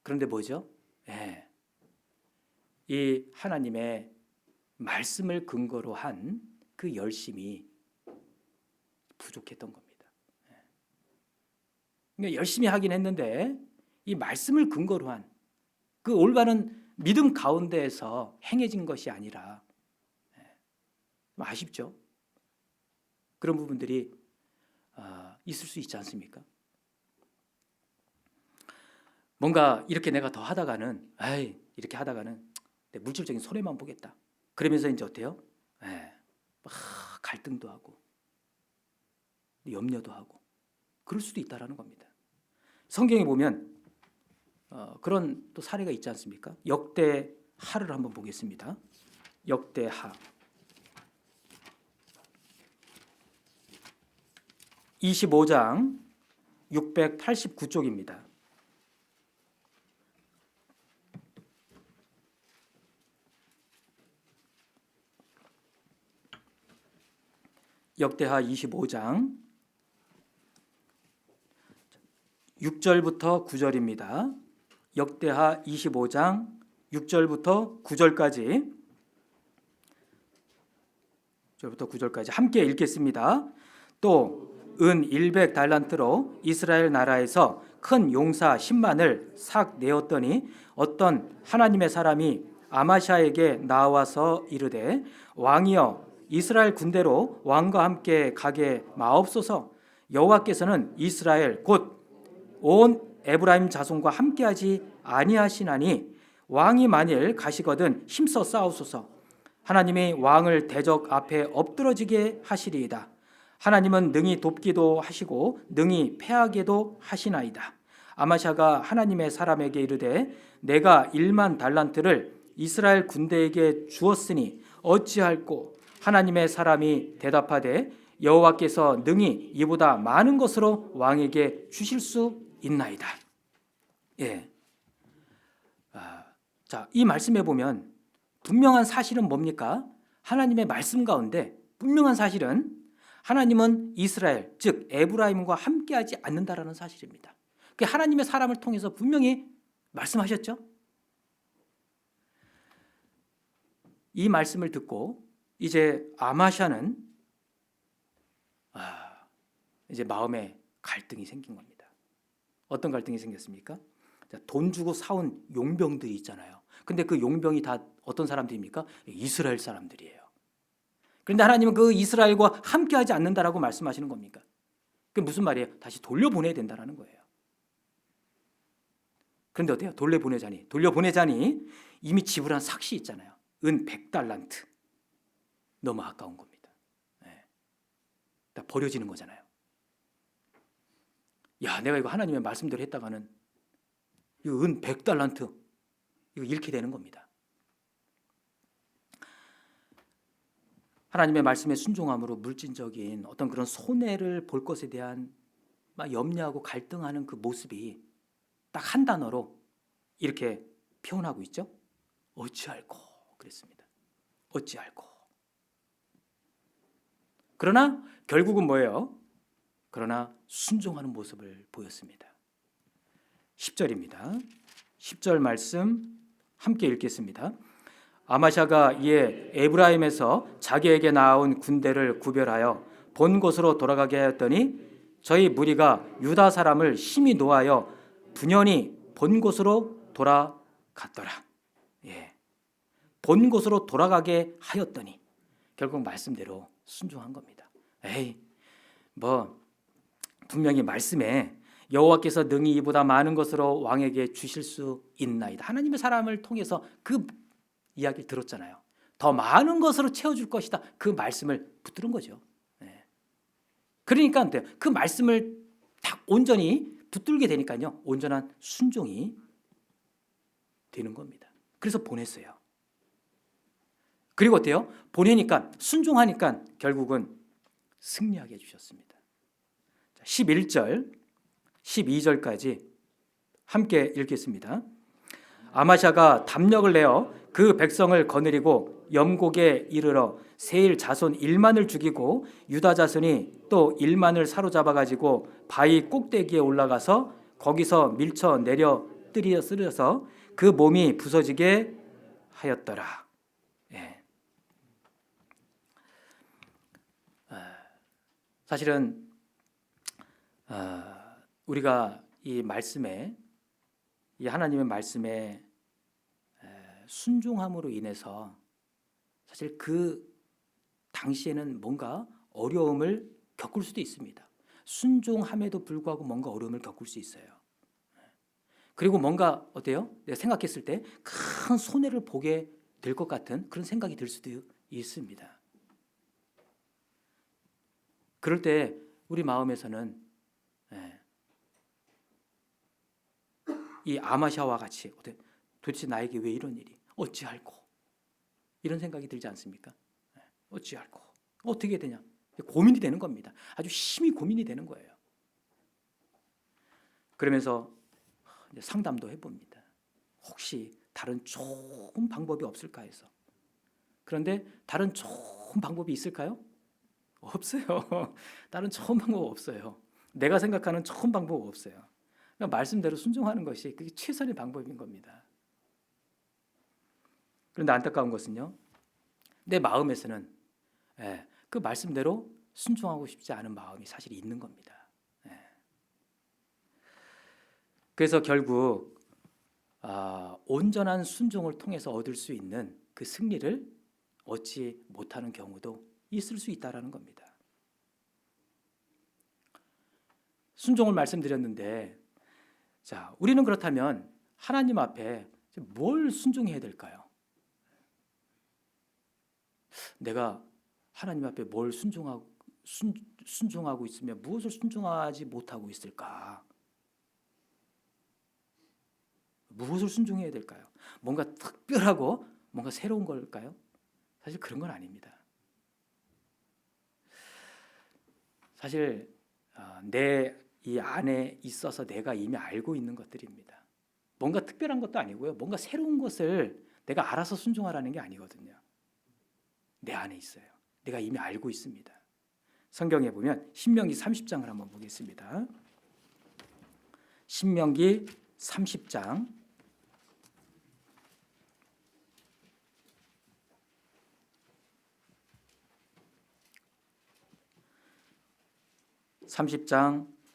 그런데 뭐죠? 이 하나님의 말씀을 근거로 한 그 열심이 부족했던 겁니다. 그러니까 열심히 하긴 했는데 이 말씀을 근거로 한 그 올바른 믿음 가운데에서 행해진 것이 아니라, 아쉽죠? 그런 부분들이 있을 수 있지 않습니까? 뭔가 이렇게 내가 더 하다가는 이렇게 하다가는 내 물질적인 손해만 보겠다. 그러면서 이제 어때요? 갈등도 하고 염려도 하고 그럴 수도 있다라는 겁니다. 성경에 보면 그런 또 사례가 있지 않습니까? 역대하를 한번 보겠습니다. 역대하 25장 689쪽입니다. 역대하 25장 6절부터 9절입니다. 역대하 25장 6절부터 9절까지 함께 읽겠습니다. 또 은 100달란트로 이스라엘 나라에서 큰 용사 10만을 싹 내었더니 어떤 하나님의 사람이 아마샤에게 나와서 이르되 왕이여 이스라엘 군대로 왕과 함께 가게 마옵소서. 여호와께서는 이스라엘 곧 온 에브라임 자손과 함께하지 아니하시나니 왕이 만일 가시거든 힘써 싸우소서. 하나님이 왕을 대적 앞에 엎드러지게 하시리이다. 하나님은 능히 돕기도 하시고 능히 패하게도 하시나이다. 아마샤가 하나님의 사람에게 이르되 내가 1만 달란트를 이스라엘 군대에게 주었으니 어찌할꼬? 하나님의 사람이 대답하되 여호와께서 능히 이보다 많은 것으로 왕에게 주실 수 있나이다. 예. 자, 이 말씀에 보면 분명한 사실은 뭡니까? 하나님의 말씀 가운데 분명한 사실은 하나님은 이스라엘, 즉 에브라임과 함께하지 않는다라는 사실입니다. 그 하나님의 사람을 통해서 분명히 말씀하셨죠. 이 말씀을 듣고 이제 아마샤는 이제 마음에 갈등이 생긴 겁니다. 어떤 갈등이 생겼습니까? 돈 주고 사온 용병들이 있잖아요. 근데 그 용병이 다 어떤 사람들입니까? 이스라엘 사람들이에요. 그런데 하나님은 그 이스라엘과 함께하지 않는다라고 말씀하시는 겁니까? 그게 무슨 말이에요? 다시 돌려보내야 된다라는 거예요. 그런데 어때요? 돌려보내자니 이미 지불한 삭시 있잖아요. 은 100달란트. 너무 아까운 겁니다. 다 버려지는 거잖아요. 야, 내가 이거 하나님의 말씀대로 했다가는 이거 은 100달란트 이거 잃게 되는 겁니다. 하나님의 말씀에 순종함으로 물질적인 어떤 그런 손해를 볼 것에 대한 막 염려하고 갈등하는 그 모습이 딱 한 단어로 이렇게 표현하고 있죠. 어찌할꼬 그랬습니다. 어찌할꼬. 그러나 결국은 뭐예요? 그러나 순종하는 모습을 보였습니다. 10절입니다. 10절 말씀 함께 읽겠습니다. 아마샤가 이에 에브라임에서 자기에게 나온 군대를 구별하여 본 곳으로 돌아가게 하였더니 저희 무리가 유다 사람을 심히 노하여 분연히 본 곳으로 돌아갔더라. 예. 본 곳으로 돌아가게 하였더니 결국 말씀대로 순종한 겁니다. 분명히 말씀에 여호와께서 능히 이보다 많은 것으로 왕에게 주실 수 있나이다. 하나님의 사람을 통해서 그 이야기를 들었잖아요. 더 많은 것으로 채워줄 것이다. 그 말씀을 붙들은 거죠. 그러니까 그 말씀을 딱 온전히 붙들게 되니까요. 온전한 순종이 되는 겁니다. 그래서 보냈어요. 그리고 어때요? 보내니까 순종하니까 결국은 승리하게 해주셨습니다. 11절, 12절까지 함께 읽겠습니다. 아마샤가 담력을 내어 그 백성을 거느리고 염곡에 이르러 세일 자손 1만을 죽이고 유다 자손이 또 1만을 사로잡아 가지고 바위 꼭대기에 올라가서 거기서 밀쳐 내려 쓰러서 그 몸이 부서지게 하였더라. 예. 사실은 우리가 이 말씀에 이 하나님의 말씀에 순종함으로 인해서 사실 그 당시에는 뭔가 어려움을 겪을 수도 있습니다. 순종함에도 불구하고 뭔가 어려움을 겪을 수 있어요. 그리고 뭔가 어때요? 내가 생각했을 때 큰 손해를 보게 될 것 같은 그런 생각이 들 수도 있습니다. 그럴 때 우리 마음에서는 이 아마샤와 같이 도대체 나에게 왜 이런 일이 어찌할꼬 이런 생각이 들지 않습니까? 어찌할꼬 어떻게 되냐 고민이 되는 겁니다. 아주 심히 고민이 되는 거예요. 그러면서 이제 상담도 해봅니다. 혹시 다른 좋은 방법이 없을까 해서. 그런데 다른 좋은 방법이 있을까요? 없어요. 다른 좋은 방법 없어요. 내가 생각하는 좋은 방법 없어요. 그러니까 말씀대로 순종하는 것이 그게 최선의 방법인 겁니다. 그런데 안타까운 것은요. 내 마음에서는 그 말씀대로 순종하고 싶지 않은 마음이 사실 있는 겁니다. 그래서 결국 온전한 순종을 통해서 얻을 수 있는 그 승리를 얻지 못하는 경우도 있을 수 있다라는 겁니다. 순종을 말씀드렸는데 자, 우리는 그렇다면 하나님 앞에 뭘 순종해야 될까요? 내가 하나님 앞에 뭘 순종하고 있으며 무엇을 순종하지 못하고 있을까? 무엇을 순종해야 될까요? 뭔가 특별하고 뭔가 새로운 걸까요? 사실 그런 건 아닙니다. 사실 내 이 안에 있어서 내가 이미 알고 있는 것들입니다. 뭔가 특별한 것도 아니고요. 뭔가 새로운 것을 내가 알아서 순종하라는 게 아니거든요. 내 안에 있어요. 내가 이미 알고 있습니다. 성경에 보면 신명기 30장을 한번 보겠습니다. 신명기 30장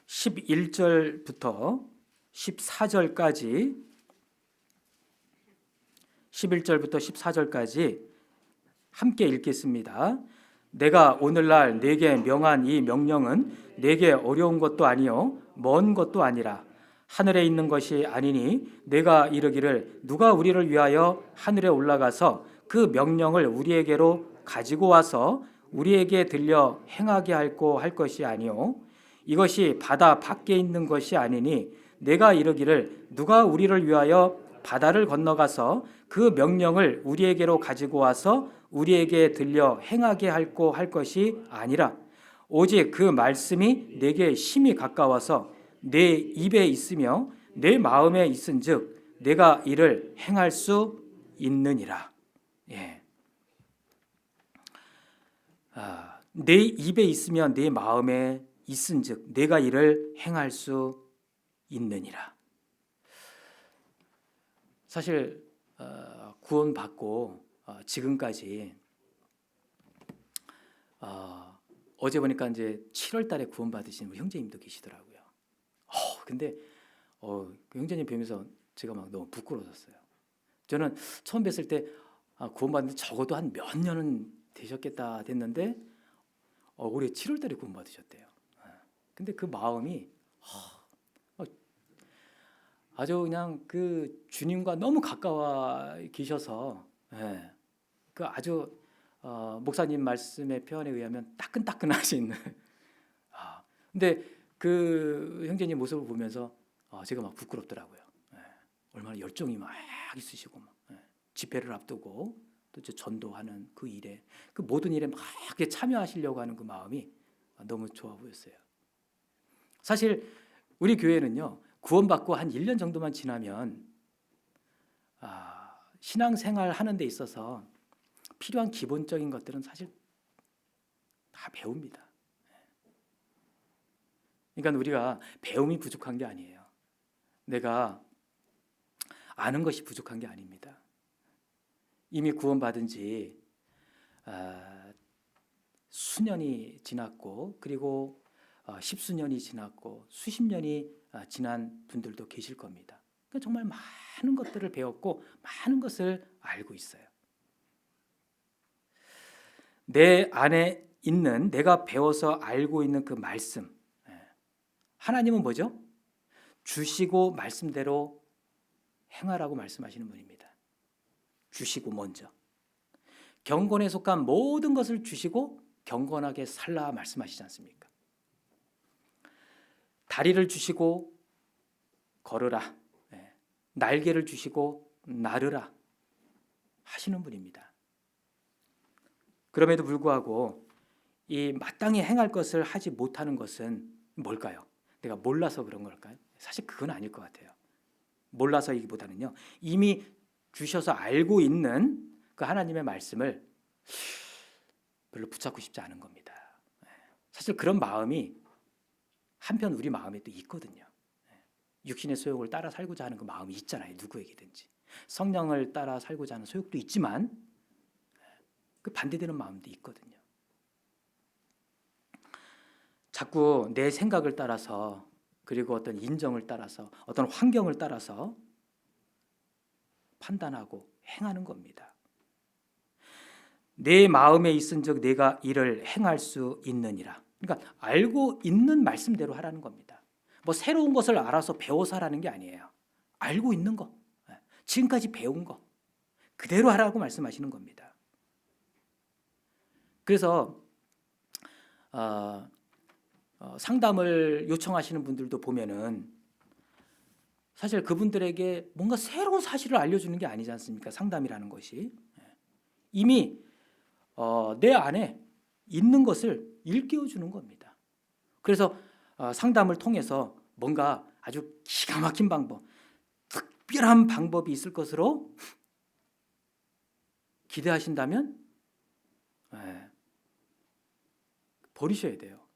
11절부터 14절까지 11절부터 14절까지 함께 읽겠습니다. 내가 오늘날 네게 명한 이 명령은 네게 어려운 것도 아니요 먼 것도 아니라 하늘에 있는 것이 아니니 내가 이르기를 누가 우리를 위하여 하늘에 올라가서 그 명령을 우리에게로 가지고 와서 우리에게 들려 행하게 할고 할 것이 아니요 이것이 바다 밖에 있는 것이 아니니 내가 이르기를 누가 우리를 위하여 바다를 건너가서 그 명령을 우리에게로 가지고 와서 우리에게 들려 행하게 할고 할 것이 아니라 오직 그 말씀이 내게 심히 가까워서 내 입에 있으며 내 마음에 있은즉 내가 이를 행할 수 있느니라. 예. 내 입에 있으며 내 마음에 있은즉 내가 이를 행할 수 있느니라. 사실 구원받고 지금까지 어제 보니까 이제 7월 달에 구원받으신 형제님도 계시더라고요. 근데 그 형제님 뵈면서 제가 막 너무 부끄러워졌어요. 저는 처음 뵀을 때 구원받는데 적어도 한 몇 년은 되셨겠다 됐는데 올해 7월 달에 구원받으셨대요. 근데 그 마음이 아주 그냥 그 주님과 너무 가까워 계셔서 그 아주 목사님 말씀의 표현에 의하면 따끈따끈하신 근데 그 형제님 모습을 보면서 제가 막 부끄럽더라고요. 얼마나 열정이 막 있으시고 집회를 앞두고 또 전도하는 그 일에 그 모든 일에 막 참여하시려고 하는 그 마음이 너무 좋아 보였어요. 사실 우리 교회는요 구원받고 한 1년 정도만 지나면 신앙생활 하는 데 있어서 필요한 기본적인 것들은 사실 다 배웁니다. 그러니까 우리가 배움이 부족한 게 아니에요. 내가 아는 것이 부족한 게 아닙니다. 이미 구원받은 지 수년이 지났고 그리고 십수년이 지났고 수십 년이 지난 분들도 계실 겁니다. 그러니까 정말 많은 것들을 배웠고 많은 것을 알고 있어요. 내 안에 있는 내가 배워서 알고 있는 그 말씀 하나님은 뭐죠? 주시고 말씀대로 행하라고 말씀하시는 분입니다. 주시고 먼저 경건에 속한 모든 것을 주시고 경건하게 살라 말씀하시지 않습니까? 다리를 주시고 걸으라, 날개를 주시고 나르라 하시는 분입니다. 그럼에도 불구하고 이 마땅히 행할 것을 하지 못하는 것은 뭘까요? 내가 몰라서 그런 걸까요? 사실 그건 아닐 것 같아요. 몰라서이기보다는요 이미 주셔서 알고 있는 그 하나님의 말씀을 별로 붙잡고 싶지 않은 겁니다. 사실 그런 마음이 한편 우리 마음에 또 있거든요. 육신의 소욕을 따라 살고자 하는 그 마음이 있잖아요. 누구에게든지 성령을 따라 살고자 하는 소욕도 있지만 그 반대되는 마음도 있거든요. 자꾸 내 생각을 따라서 그리고 어떤 인정을 따라서 어떤 환경을 따라서 판단하고 행하는 겁니다. 내 마음에 있은즉 내가 이를 행할 수 있느니라. 그러니까 알고 있는 말씀대로 하라는 겁니다. 뭐 새로운 것을 알아서 배워서 하라는 게 아니에요. 알고 있는 거, 지금까지 배운 거 그대로 하라고 말씀하시는 겁니다. 그래서 상담을 요청하시는 분들도 보면은 사실 그분들에게 뭔가 새로운 사실을 알려주는 게 아니지 않습니까? 상담이라는 것이 이미 내 안에 있는 것을 일깨워주는 겁니다. 그래서 상담을 통해서 뭔가 아주 기가 막힌 방법, 특별한 방법이 있을 것으로 기대하신다면 버리셔야 돼요.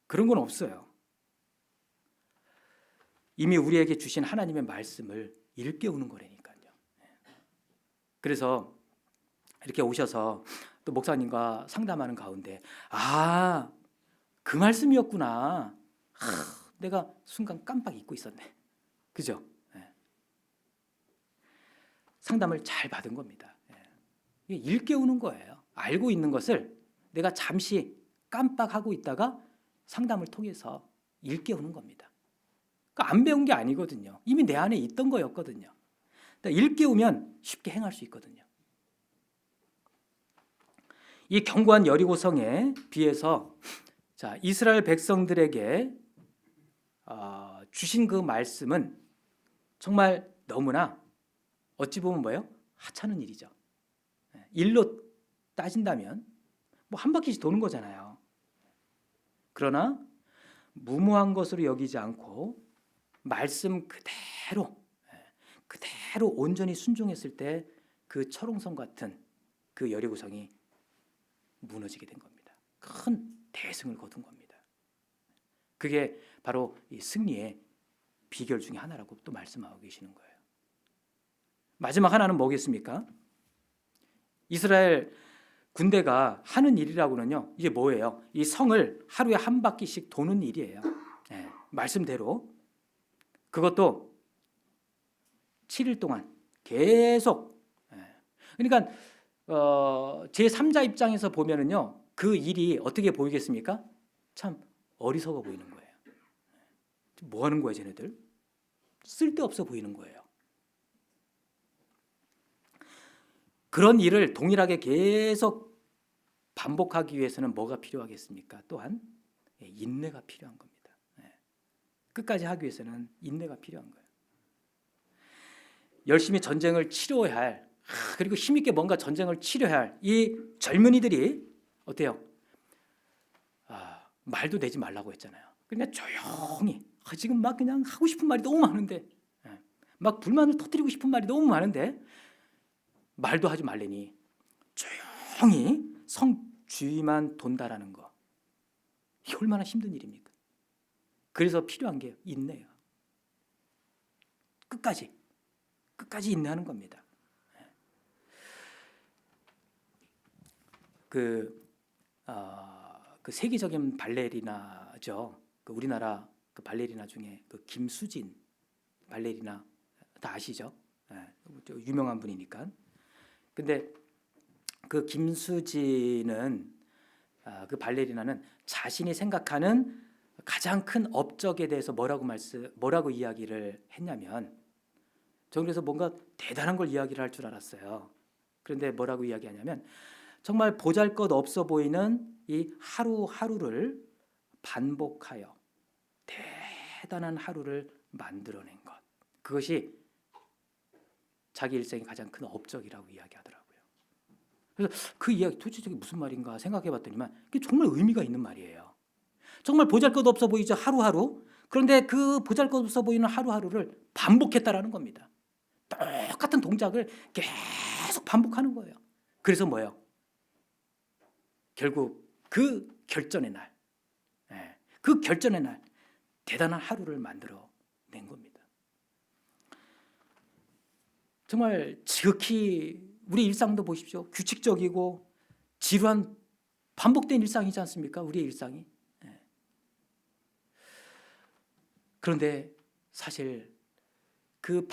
그런 건 없어요. 이미 우리에게 주신 하나님의 말씀을 일깨우는 거라니까요. 그래서 이렇게 오셔서 또 목사님과 상담하는 가운데 그 말씀이었구나. 내가 순간 깜빡 잊고 있었네. 그죠? 상담을 잘 받은 겁니다. 일깨우는 거예요. 알고 있는 것을 내가 잠시 깜빡하고 있다가 상담을 통해서 일깨우는 겁니다. 그러니까 안 배운 게 아니거든요. 이미 내 안에 있던 거였거든요. 그러니까 일깨우면 쉽게 행할 수 있거든요. 이 견고한 여리고성에 비해서 이스라엘 백성들에게 주신 그 말씀은 정말 너무나 어찌 보면 뭐예요? 하찮은 일이죠. 일로 따진다면 뭐 한 바퀴씩 도는 거잖아요. 그러나 무모한 것으로 여기지 않고 말씀 그대로 온전히 순종했을 때 그 철옹성 같은 그 여리고성이 무너지게 된 겁니다. 큰 대승을 거둔 겁니다. 그게 바로 이 승리의 비결 중에 하나라고 또 말씀하고 계시는 거예요. 마지막 하나는 뭐겠습니까? 이스라엘 군대가 하는 일이라고는요, 이게 뭐예요? 이 성을 하루에 한 바퀴씩 도는 일이에요. 말씀대로. 그것도 7일 동안 계속. 그러니까 제3자 입장에서 보면은요, 그 일이 어떻게 보이겠습니까? 참 어리석어 보이는 거예요. 뭐 하는 거야, 쟤네들? 쓸데없어 보이는 거예요. 그런 일을 동일하게 계속 반복하기 위해서는 뭐가 필요하겠습니까? 또한 인내가 필요한 겁니다. 끝까지 하기 위해서는 인내가 필요한 거예요. 열심히 전쟁을 치러야 할, 그리고 힘있게 뭔가 전쟁을 치러야 할 이 젊은이들이 어때요? 말도 내지 말라고 했잖아요. 그냥 조용히 지금 막 그냥 하고 싶은 말이 너무 많은데, 막 불만을 터뜨리고 싶은 말이 너무 많은데 말도 하지 말래니 조용히 성 주위만 돈다라는 거, 이게 얼마나 힘든 일입니까? 그래서 필요한 게 인내예요. 끝까지 인내하는 겁니다. 그 세계적인 발레리나죠. 우리나라 그 발레리나 중에 그 김수진 발레리나 다 아시죠? 유명한 분이니까. 근데 그 김수진은 그 발레리나는 자신이 생각하는 가장 큰 업적에 대해서 뭐라고 이야기를 했냐면, 저는 그래서 뭔가 대단한 걸 이야기를 할 줄 알았어요. 그런데 뭐라고 이야기하냐면, 정말 보잘것없어 보이는 이 하루하루를 반복하여 대단한 하루를 만들어낸 것, 그것이 자기 일생의 가장 큰 업적이라고 이야기하더라고요. 그래서 그 이야기 도대체 저게 무슨 말인가 생각해봤더니만 그게 정말 의미가 있는 말이에요. 정말 보잘것없어 보이죠, 하루하루. 그런데 그 보잘것없어 보이는 하루하루를 반복했다라는 겁니다. 똑같은 동작을 계속 반복하는 거예요. 그래서 뭐예요? 결국 그 결전의 날, 대단한 하루를 만들어낸 겁니다. 정말 지극히 우리 일상도 보십시오. 규칙적이고 지루한 반복된 일상이지 않습니까? 우리의 일상이. 그런데 사실 그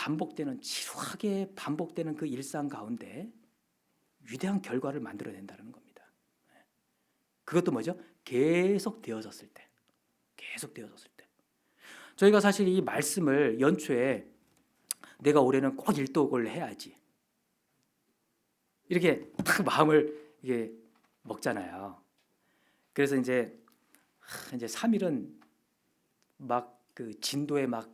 지루하게 반복되는 그 일상 가운데 위대한 결과를 만들어낸다는 겁니다. 그것도 뭐죠? 계속 되어졌을 때. 저희가 사실 이 말씀을 연초에 내가 올해는 꼭 일독을 해야지, 이렇게 딱 마음을 이게 먹잖아요. 그래서 이제 3일은 막 그 진도에 막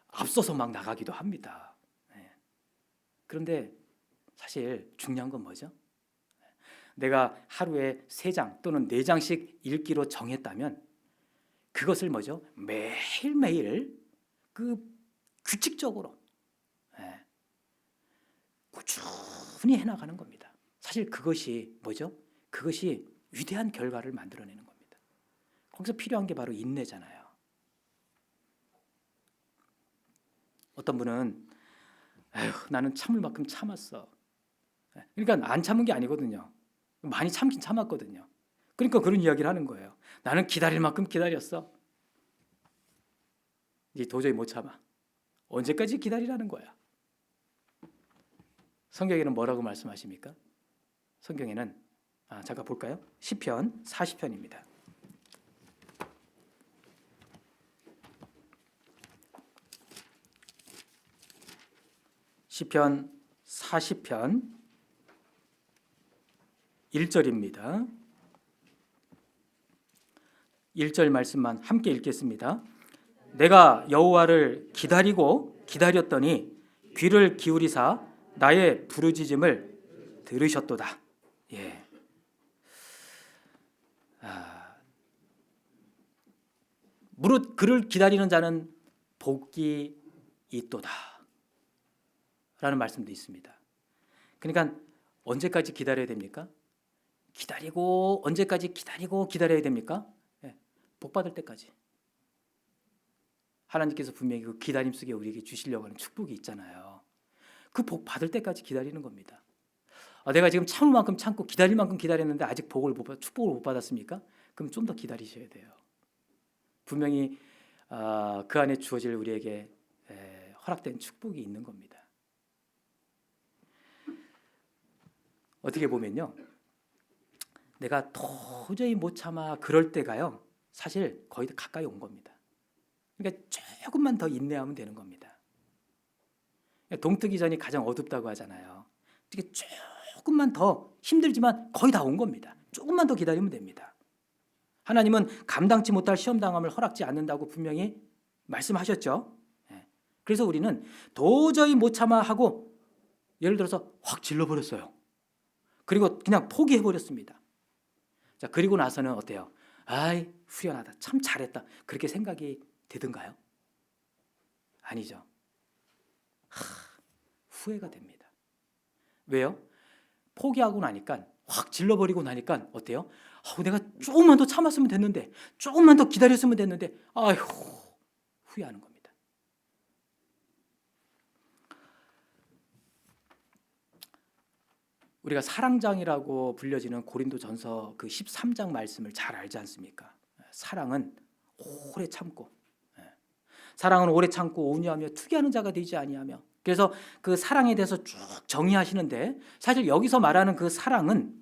앞서서 막 나가기도 합니다. 그런데 사실 중요한 건 뭐죠? 내가 하루에 3장 또는 4장씩 읽기로 정했다면 그것을 뭐죠? 매일매일 그 규칙적으로 꾸준히 해나가는 겁니다. 사실 그것이 뭐죠? 그것이 위대한 결과를 만들어내는 겁니다. 거기서 필요한 게 바로 인내잖아요. 어떤 분은 나는 참을 만큼 참았어. 그러니까 안 참은 게 아니거든요. 많이 참긴 참았거든요. 그러니까 그런 이야기를 하는 거예요. 나는 기다릴 만큼 기다렸어. 이제 도저히 못 참아. 언제까지 기다리라는 거야? 성경에는 뭐라고 말씀하십니까? 성경에는 잠깐 볼까요? 시편 40편입니다. 시편 40편 1절입니다. 1절 말씀만 함께 읽겠습니다. 내가 여호와를 기다리고 기다렸더니 귀를 기울이사 나의 부르짖음을 들으셨도다. 예. 무릇 그를 기다리는 자는 복이 있도다. 라는 말씀도 있습니다. 그러니까 언제까지 기다려야 됩니까? 기다리고 언제까지 기다리고 기다려야 됩니까? 복 받을 때까지. 하나님께서 분명히 그 기다림 속에 우리에게 주시려고 하는 축복이 있잖아요. 그 복 받을 때까지 기다리는 겁니다. 내가 지금 참을 만큼 참고 기다릴 만큼 기다렸는데 아직 축복을 못 받았습니까? 그럼 좀 더 기다리셔야 돼요. 분명히 그 안에 주어질 우리에게 허락된 축복이 있는 겁니다. 어떻게 보면요, 내가 도저히 못 참아 그럴 때가요, 사실 거의 다 가까이 온 겁니다. 그러니까 조금만 더 인내하면 되는 겁니다. 동트기 전이 가장 어둡다고 하잖아요. 이게 조금만 더 힘들지만 거의 다 온 겁니다. 조금만 더 기다리면 됩니다. 하나님은 감당치 못할 시험당함을 허락지 않는다고 분명히 말씀하셨죠. 그래서 우리는 도저히 못 참아 하고 예를 들어서 확 질러버렸어요. 그리고 그냥 포기해버렸습니다. 자, 그리고 나서는 어때요? 아이, 후련하다. 참 잘했다. 그렇게 생각이 되던가요? 아니죠. 후회가 됩니다. 왜요? 포기하고 나니까 확 질러버리고 나니까 어때요? 내가 조금만 더 참았으면 됐는데, 조금만 더 기다렸으면 됐는데, 아휴, 후회하는 겁니다. 우리가 사랑장이라고 불려지는 고린도전서 그 13장 말씀을 잘 알지 않습니까? 사랑은 오래 참고, 사랑은 오래 참고 온유하며 투기하는 자가 되지 아니하며. 그래서 그 사랑에 대해서 쭉 정의하시는데, 사실 여기서 말하는 그 사랑은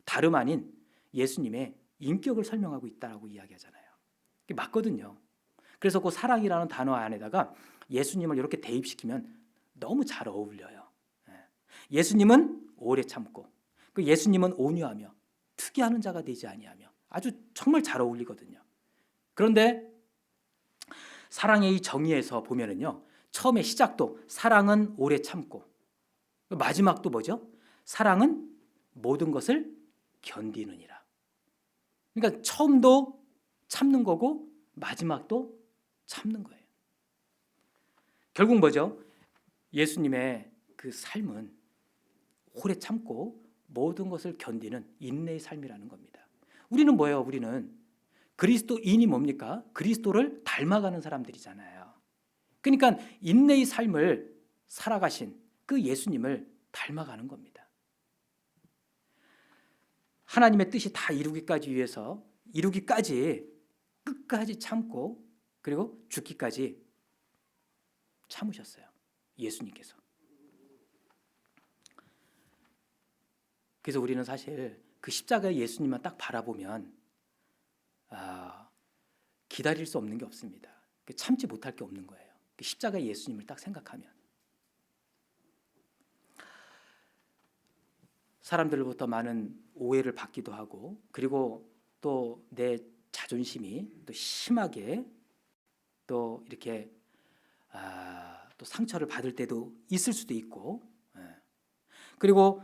다름 아닌 예수님의 인격을 설명하고 있다라고 이야기하잖아요. 그게 맞거든요. 그래서 그 사랑이라는 단어 안에다가 예수님을 이렇게 대입시키면 너무 잘 어울려요. 예수님은 오래 참고, 그 예수님은 온유하며 투기하는 자가 되지 아니하며, 아주 정말 잘 어울리거든요. 그런데 사랑의 이 정의에서 보면은요, 처음에 시작도 사랑은 오래 참고, 마지막도 뭐죠? 사랑은 모든 것을 견디느니라. 그러니까 처음도 참는 거고 마지막도 참는 거예요. 결국 뭐죠? 예수님의 그 삶은 오래 참고 모든 것을 견디는 인내의 삶이라는 겁니다. 우리는 뭐예요? 우리는 그리스도인이 뭡니까? 그리스도를 닮아가는 사람들이잖아요. 그러니까 인내의 삶을 살아가신 그 예수님을 닮아가는 겁니다. 하나님의 뜻이 다 이루기까지 끝까지 참고 그리고 죽기까지 참으셨어요. 예수님께서. 그래서 우리는 사실 그 십자가의 예수님만 딱 바라보면 기다릴 수 없는 게 없습니다. 참지 못할 게 없는 거예요. 십자가의 예수님을 딱 생각하면. 사람들로부터 많은 오해를 받기도 하고, 그리고 또 내 자존심이 또 심하게 또 이렇게 또 상처를 받을 때도 있을 수도 있고, 그리고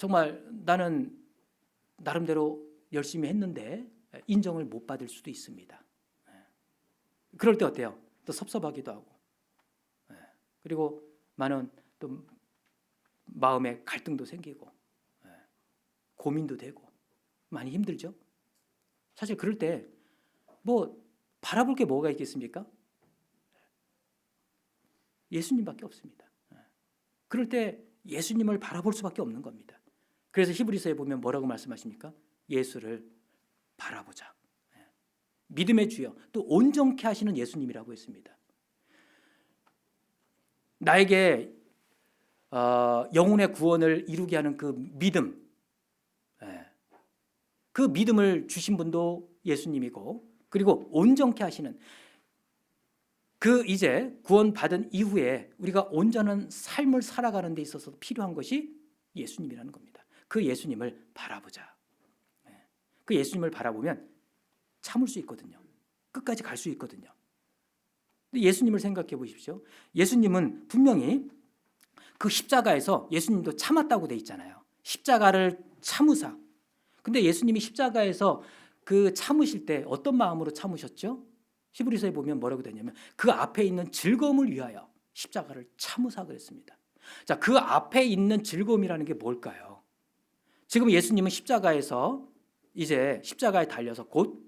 정말 나는 나름대로 열심히 했는데 인정을 못 받을 수도 있습니다. 그럴 때 어때요? 또 섭섭하기도 하고, 그리고 많은 또 마음에 갈등도 생기고, 고민도 되고 많이 힘들죠. 사실 그럴 때 뭐 바라볼 게 뭐가 있겠습니까? 예수님밖에 없습니다. 그럴 때 예수님을 바라볼 수밖에 없는 겁니다. 그래서 히브리서에 보면 뭐라고 말씀하십니까? 예수를 바라보자. 믿음의 주여, 또 온전케 하시는 예수님이라고 했습니다. 나에게 영혼의 구원을 이루게 하는 그 믿음, 그 믿음을 주신 분도 예수님이고, 그리고 온전케 하시는 그 이제 구원받은 이후에 우리가 온전한 삶을 살아가는 데 있어서 필요한 것이 예수님이라는 겁니다. 그 예수님을 바라보자. 그 예수님을 바라보면 참을 수 있거든요. 끝까지 갈 수 있거든요. 근데 예수님을 생각해 보십시오. 예수님은 분명히 그 십자가에서 예수님도 참았다고 돼 있잖아요. 십자가를 참으사. 근데 예수님이 십자가에서 그 참으실 때 어떤 마음으로 참으셨죠? 히브리서에 보면 뭐라고 되냐면 그 앞에 있는 즐거움을 위하여 십자가를 참으사 그랬습니다. 자, 그 앞에 있는 즐거움이라는 게 뭘까요? 지금 예수님은 십자가에서 이제 십자가에 달려서 곧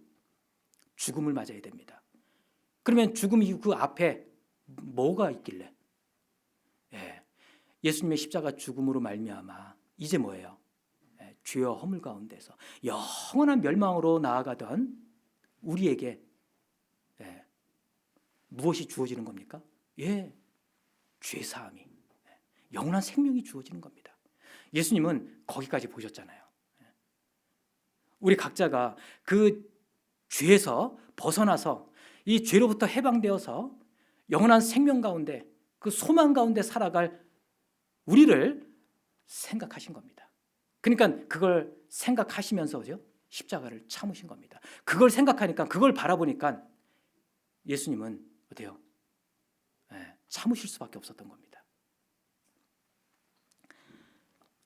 죽음을 맞아야 됩니다. 그러면 죽음 이후 그 앞에 뭐가 있길래? 예수님의 십자가 죽음으로 말미암아 이제 뭐예요? 죄와 허물 가운데서 영원한 멸망으로 나아가던 우리에게 무엇이 주어지는 겁니까? 죄사함이, 영원한 생명이 주어지는 겁니다. 예수님은 거기까지 보셨잖아요. 우리 각자가 그 죄에서 벗어나서 이 죄로부터 해방되어서 영원한 생명 가운데 그 소망 가운데 살아갈 우리를 생각하신 겁니다. 그러니까 그걸 생각하시면서죠, 십자가를 참으신 겁니다. 그걸 생각하니까, 그걸 바라보니까 예수님은 어때요? 참으실 수밖에 없었던 겁니다.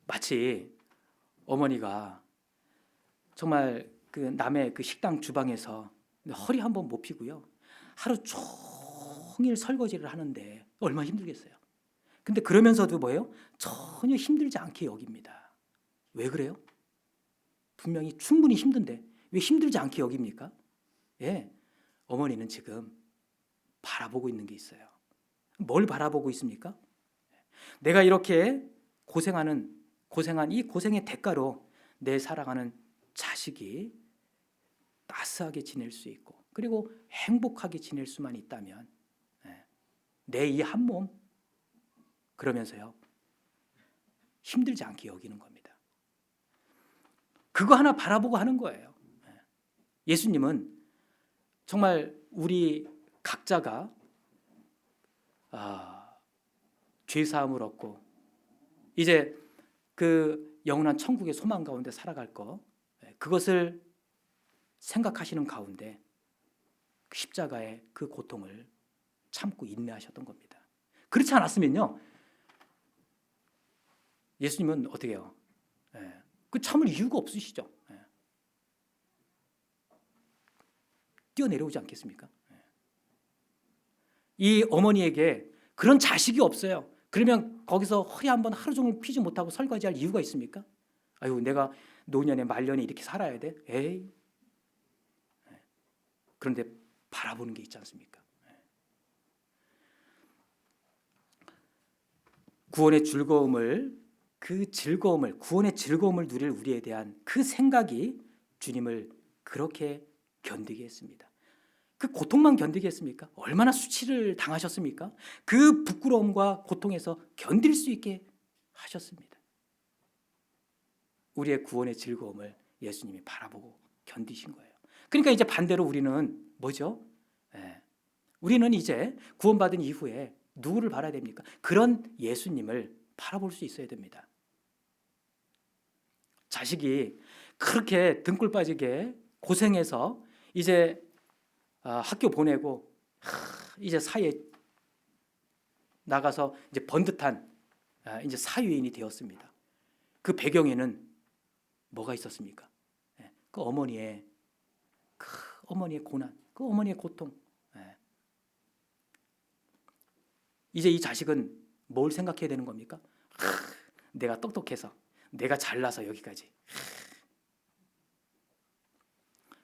마치 어머니가 정말 그 남의 그 식당 주방에서 허리 한번 못 펴고요, 하루 종일 설거지를 하는데 얼마나 힘들겠어요. 근데 그러면서도 뭐예요? 전혀 힘들지 않게 여깁니다. 왜 그래요? 분명히 충분히 힘든데 왜 힘들지 않게 여깁니까? 어머니는 지금 바라보고 있는 게 있어요. 뭘 바라보고 있습니까? 내가 이렇게 고생한 이 고생의 대가로 내 사랑하는 자식이 따스하게 지낼 수 있고, 그리고 행복하게 지낼 수만 있다면 내 이 한 몸, 그러면서요 힘들지 않게 여기는 겁니다. 그거 하나 바라보고 하는 거예요. 예수님은 정말 우리 각자가 죄사함을 얻고 이제 그 영원한 천국의 소망 가운데 살아갈 거, 그것을 생각하시는 가운데 십자가의 그 고통을 참고 인내하셨던 겁니다. 그렇지 않았으면요, 예수님은 어떻게 해요? 그 참을 이유가 없으시죠. 뛰어내려오지 않겠습니까? 이 어머니에게 그런 자식이 없어요. 그러면 거기서 허리 한번 하루 종일 피지 못하고 설거지할 이유가 있습니까? 아유, 내가 노년에 말년에 이렇게 살아야 돼? 에이. 그런데 바라보는 게 있지 않습니까? 구원의 즐거움을, 구원의 즐거움을 누릴 우리에 대한 그 생각이 주님을 그렇게 견디게 했습니다. 그 고통만 견디게 했습니까? 얼마나 수치를 당하셨습니까? 그 부끄러움과 고통에서 견딜 수 있게 하셨습니다. 우리의 구원의 즐거움을 예수님이 바라보고 견디신 거예요. 그러니까 이제 반대로 우리는 뭐죠? 우리는 이제 구원받은 이후에 누구를 바라야 됩니까? 그런 예수님을 바라볼 수 있어야 됩니다. 자식이 그렇게 등골 빠지게 고생해서 이제 학교 보내고 이제 사회에 나가서 이제 번듯한 이제 사회인이 되었습니다. 그 배경에는 뭐가 있었습니까? 그 어머니의 고난, 그 어머니의 고통. 이제 이 자식은 뭘 생각해야 되는 겁니까? 내가 똑똑해서, 내가 잘나서 여기까지.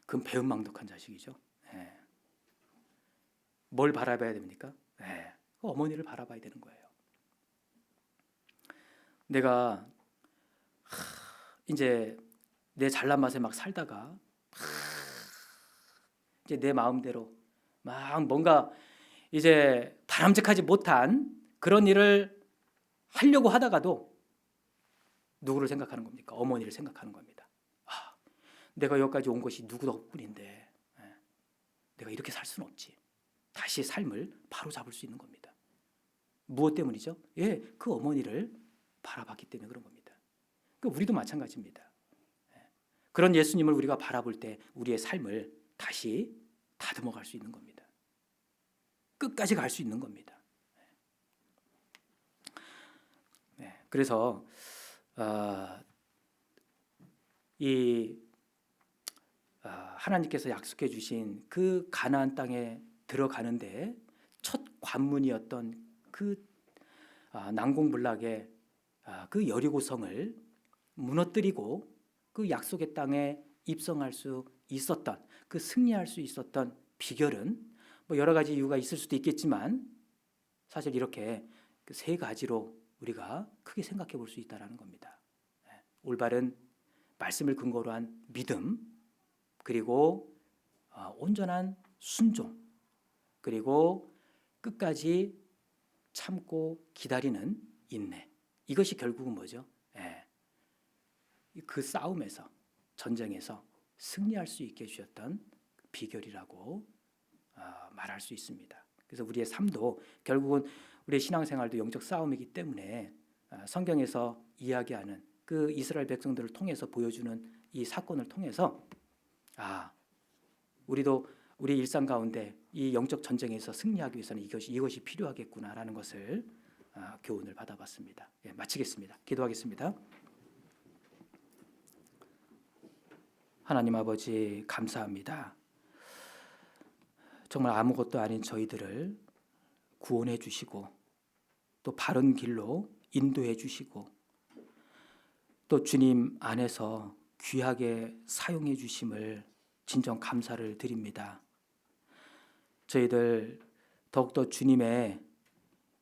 그건 배은망덕한 자식이죠. 뭘 바라봐야 됩니까? 그 어머니를 바라봐야 되는 거예요. 내가 이제 내 잘난 맛에 막 살다가 이제 내 마음대로 막 뭔가 이제 바람직하지 못한 그런 일을 하려고 하다가도 누구를 생각하는 겁니까? 어머니를 생각하는 겁니다. 내가 여기까지 온 것이 누구 덕분인데 내가 이렇게 살 수는 없지. 다시 삶을 바로 잡을 수 있는 겁니다. 무엇 때문이죠? 그 어머니를 바라봤기 때문에 그런 겁니다. 그러니까 우리도 마찬가지입니다. 그런 예수님을 우리가 바라볼 때 우리의 삶을 다시 다듬어 갈 수 있는 겁니다. 끝까지 갈 수 있는 겁니다. 그래서 하나님께서 약속해 주신 그 가나안 땅에 들어가는데 첫 관문이었던 그 난공불락의 그 여리고성을 무너뜨리고 그 약속의 땅에 입성할 수 있었던, 그 승리할 수 있었던 비결은 뭐 여러 가지 이유가 있을 수도 있겠지만 사실 이렇게 그 세 가지로 우리가 크게 생각해 볼 수 있다는 겁니다. 올바른 말씀을 근거로 한 믿음, 그리고 온전한 순종, 그리고 끝까지 참고 기다리는 인내. 이것이 결국은 뭐죠? 그 싸움에서, 전쟁에서 승리할 수 있게 해주셨던 비결이라고 말할 수 있습니다. 그래서 우리의 삶도 결국은 우리의 신앙생활도 영적 싸움이기 때문에 성경에서 이야기하는 그 이스라엘 백성들을 통해서 보여주는 이 사건을 통해서 우리도 우리 일상 가운데 이 영적 전쟁에서 승리하기 위해서는 이것이 필요하겠구나라는 것을 교훈을 받아봤습니다. 마치겠습니다. 기도하겠습니다. 하나님 아버지 감사합니다. 정말 아무것도 아닌 저희들을 구원해 주시고 또 바른 길로 인도해 주시고 또 주님 안에서 귀하게 사용해 주심을 진정 감사를 드립니다. 저희들 더욱더 주님의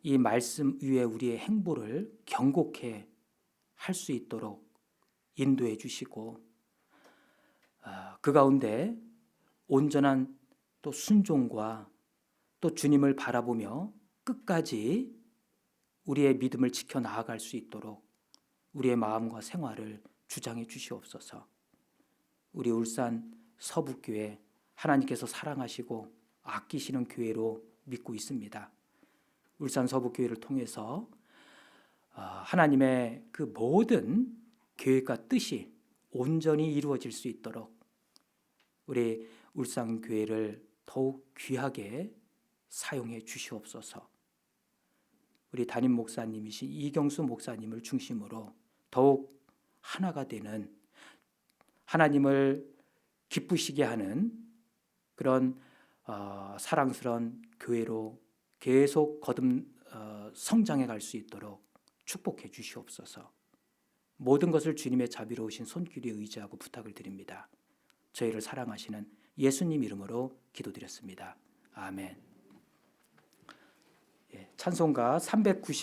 이 말씀 위에 우리의 행보를 경고케 할 수 있도록 인도해 주시고 그 가운데 온전한 또 순종과 또 주님을 바라보며 끝까지 우리의 믿음을 지켜 나아갈 수 있도록 우리의 마음과 생활을 주장해 주시옵소서. 우리 울산 서북교회 하나님께서 사랑하시고 아끼시는 교회로 믿고 있습니다. 울산 서북교회를 통해서 하나님의 그 모든 계획과 뜻이 온전히 이루어질 수 있도록 우리 울산교회를 더욱 귀하게 사용해 주시옵소서. 우리 담임 목사님이신 이경수 목사님을 중심으로 더욱 하나가 되는 하나님을 기쁘시게 하는 그런 사랑스러운 교회로 계속 성장해 갈 수 있도록 축복해 주시옵소서. 모든 것을 주님의 자비로우신 손길에 의지하고 부탁을 드립니다. 저희를 사랑하시는 예수님 이름으로 기도드렸습니다. 아멘. 찬송가 390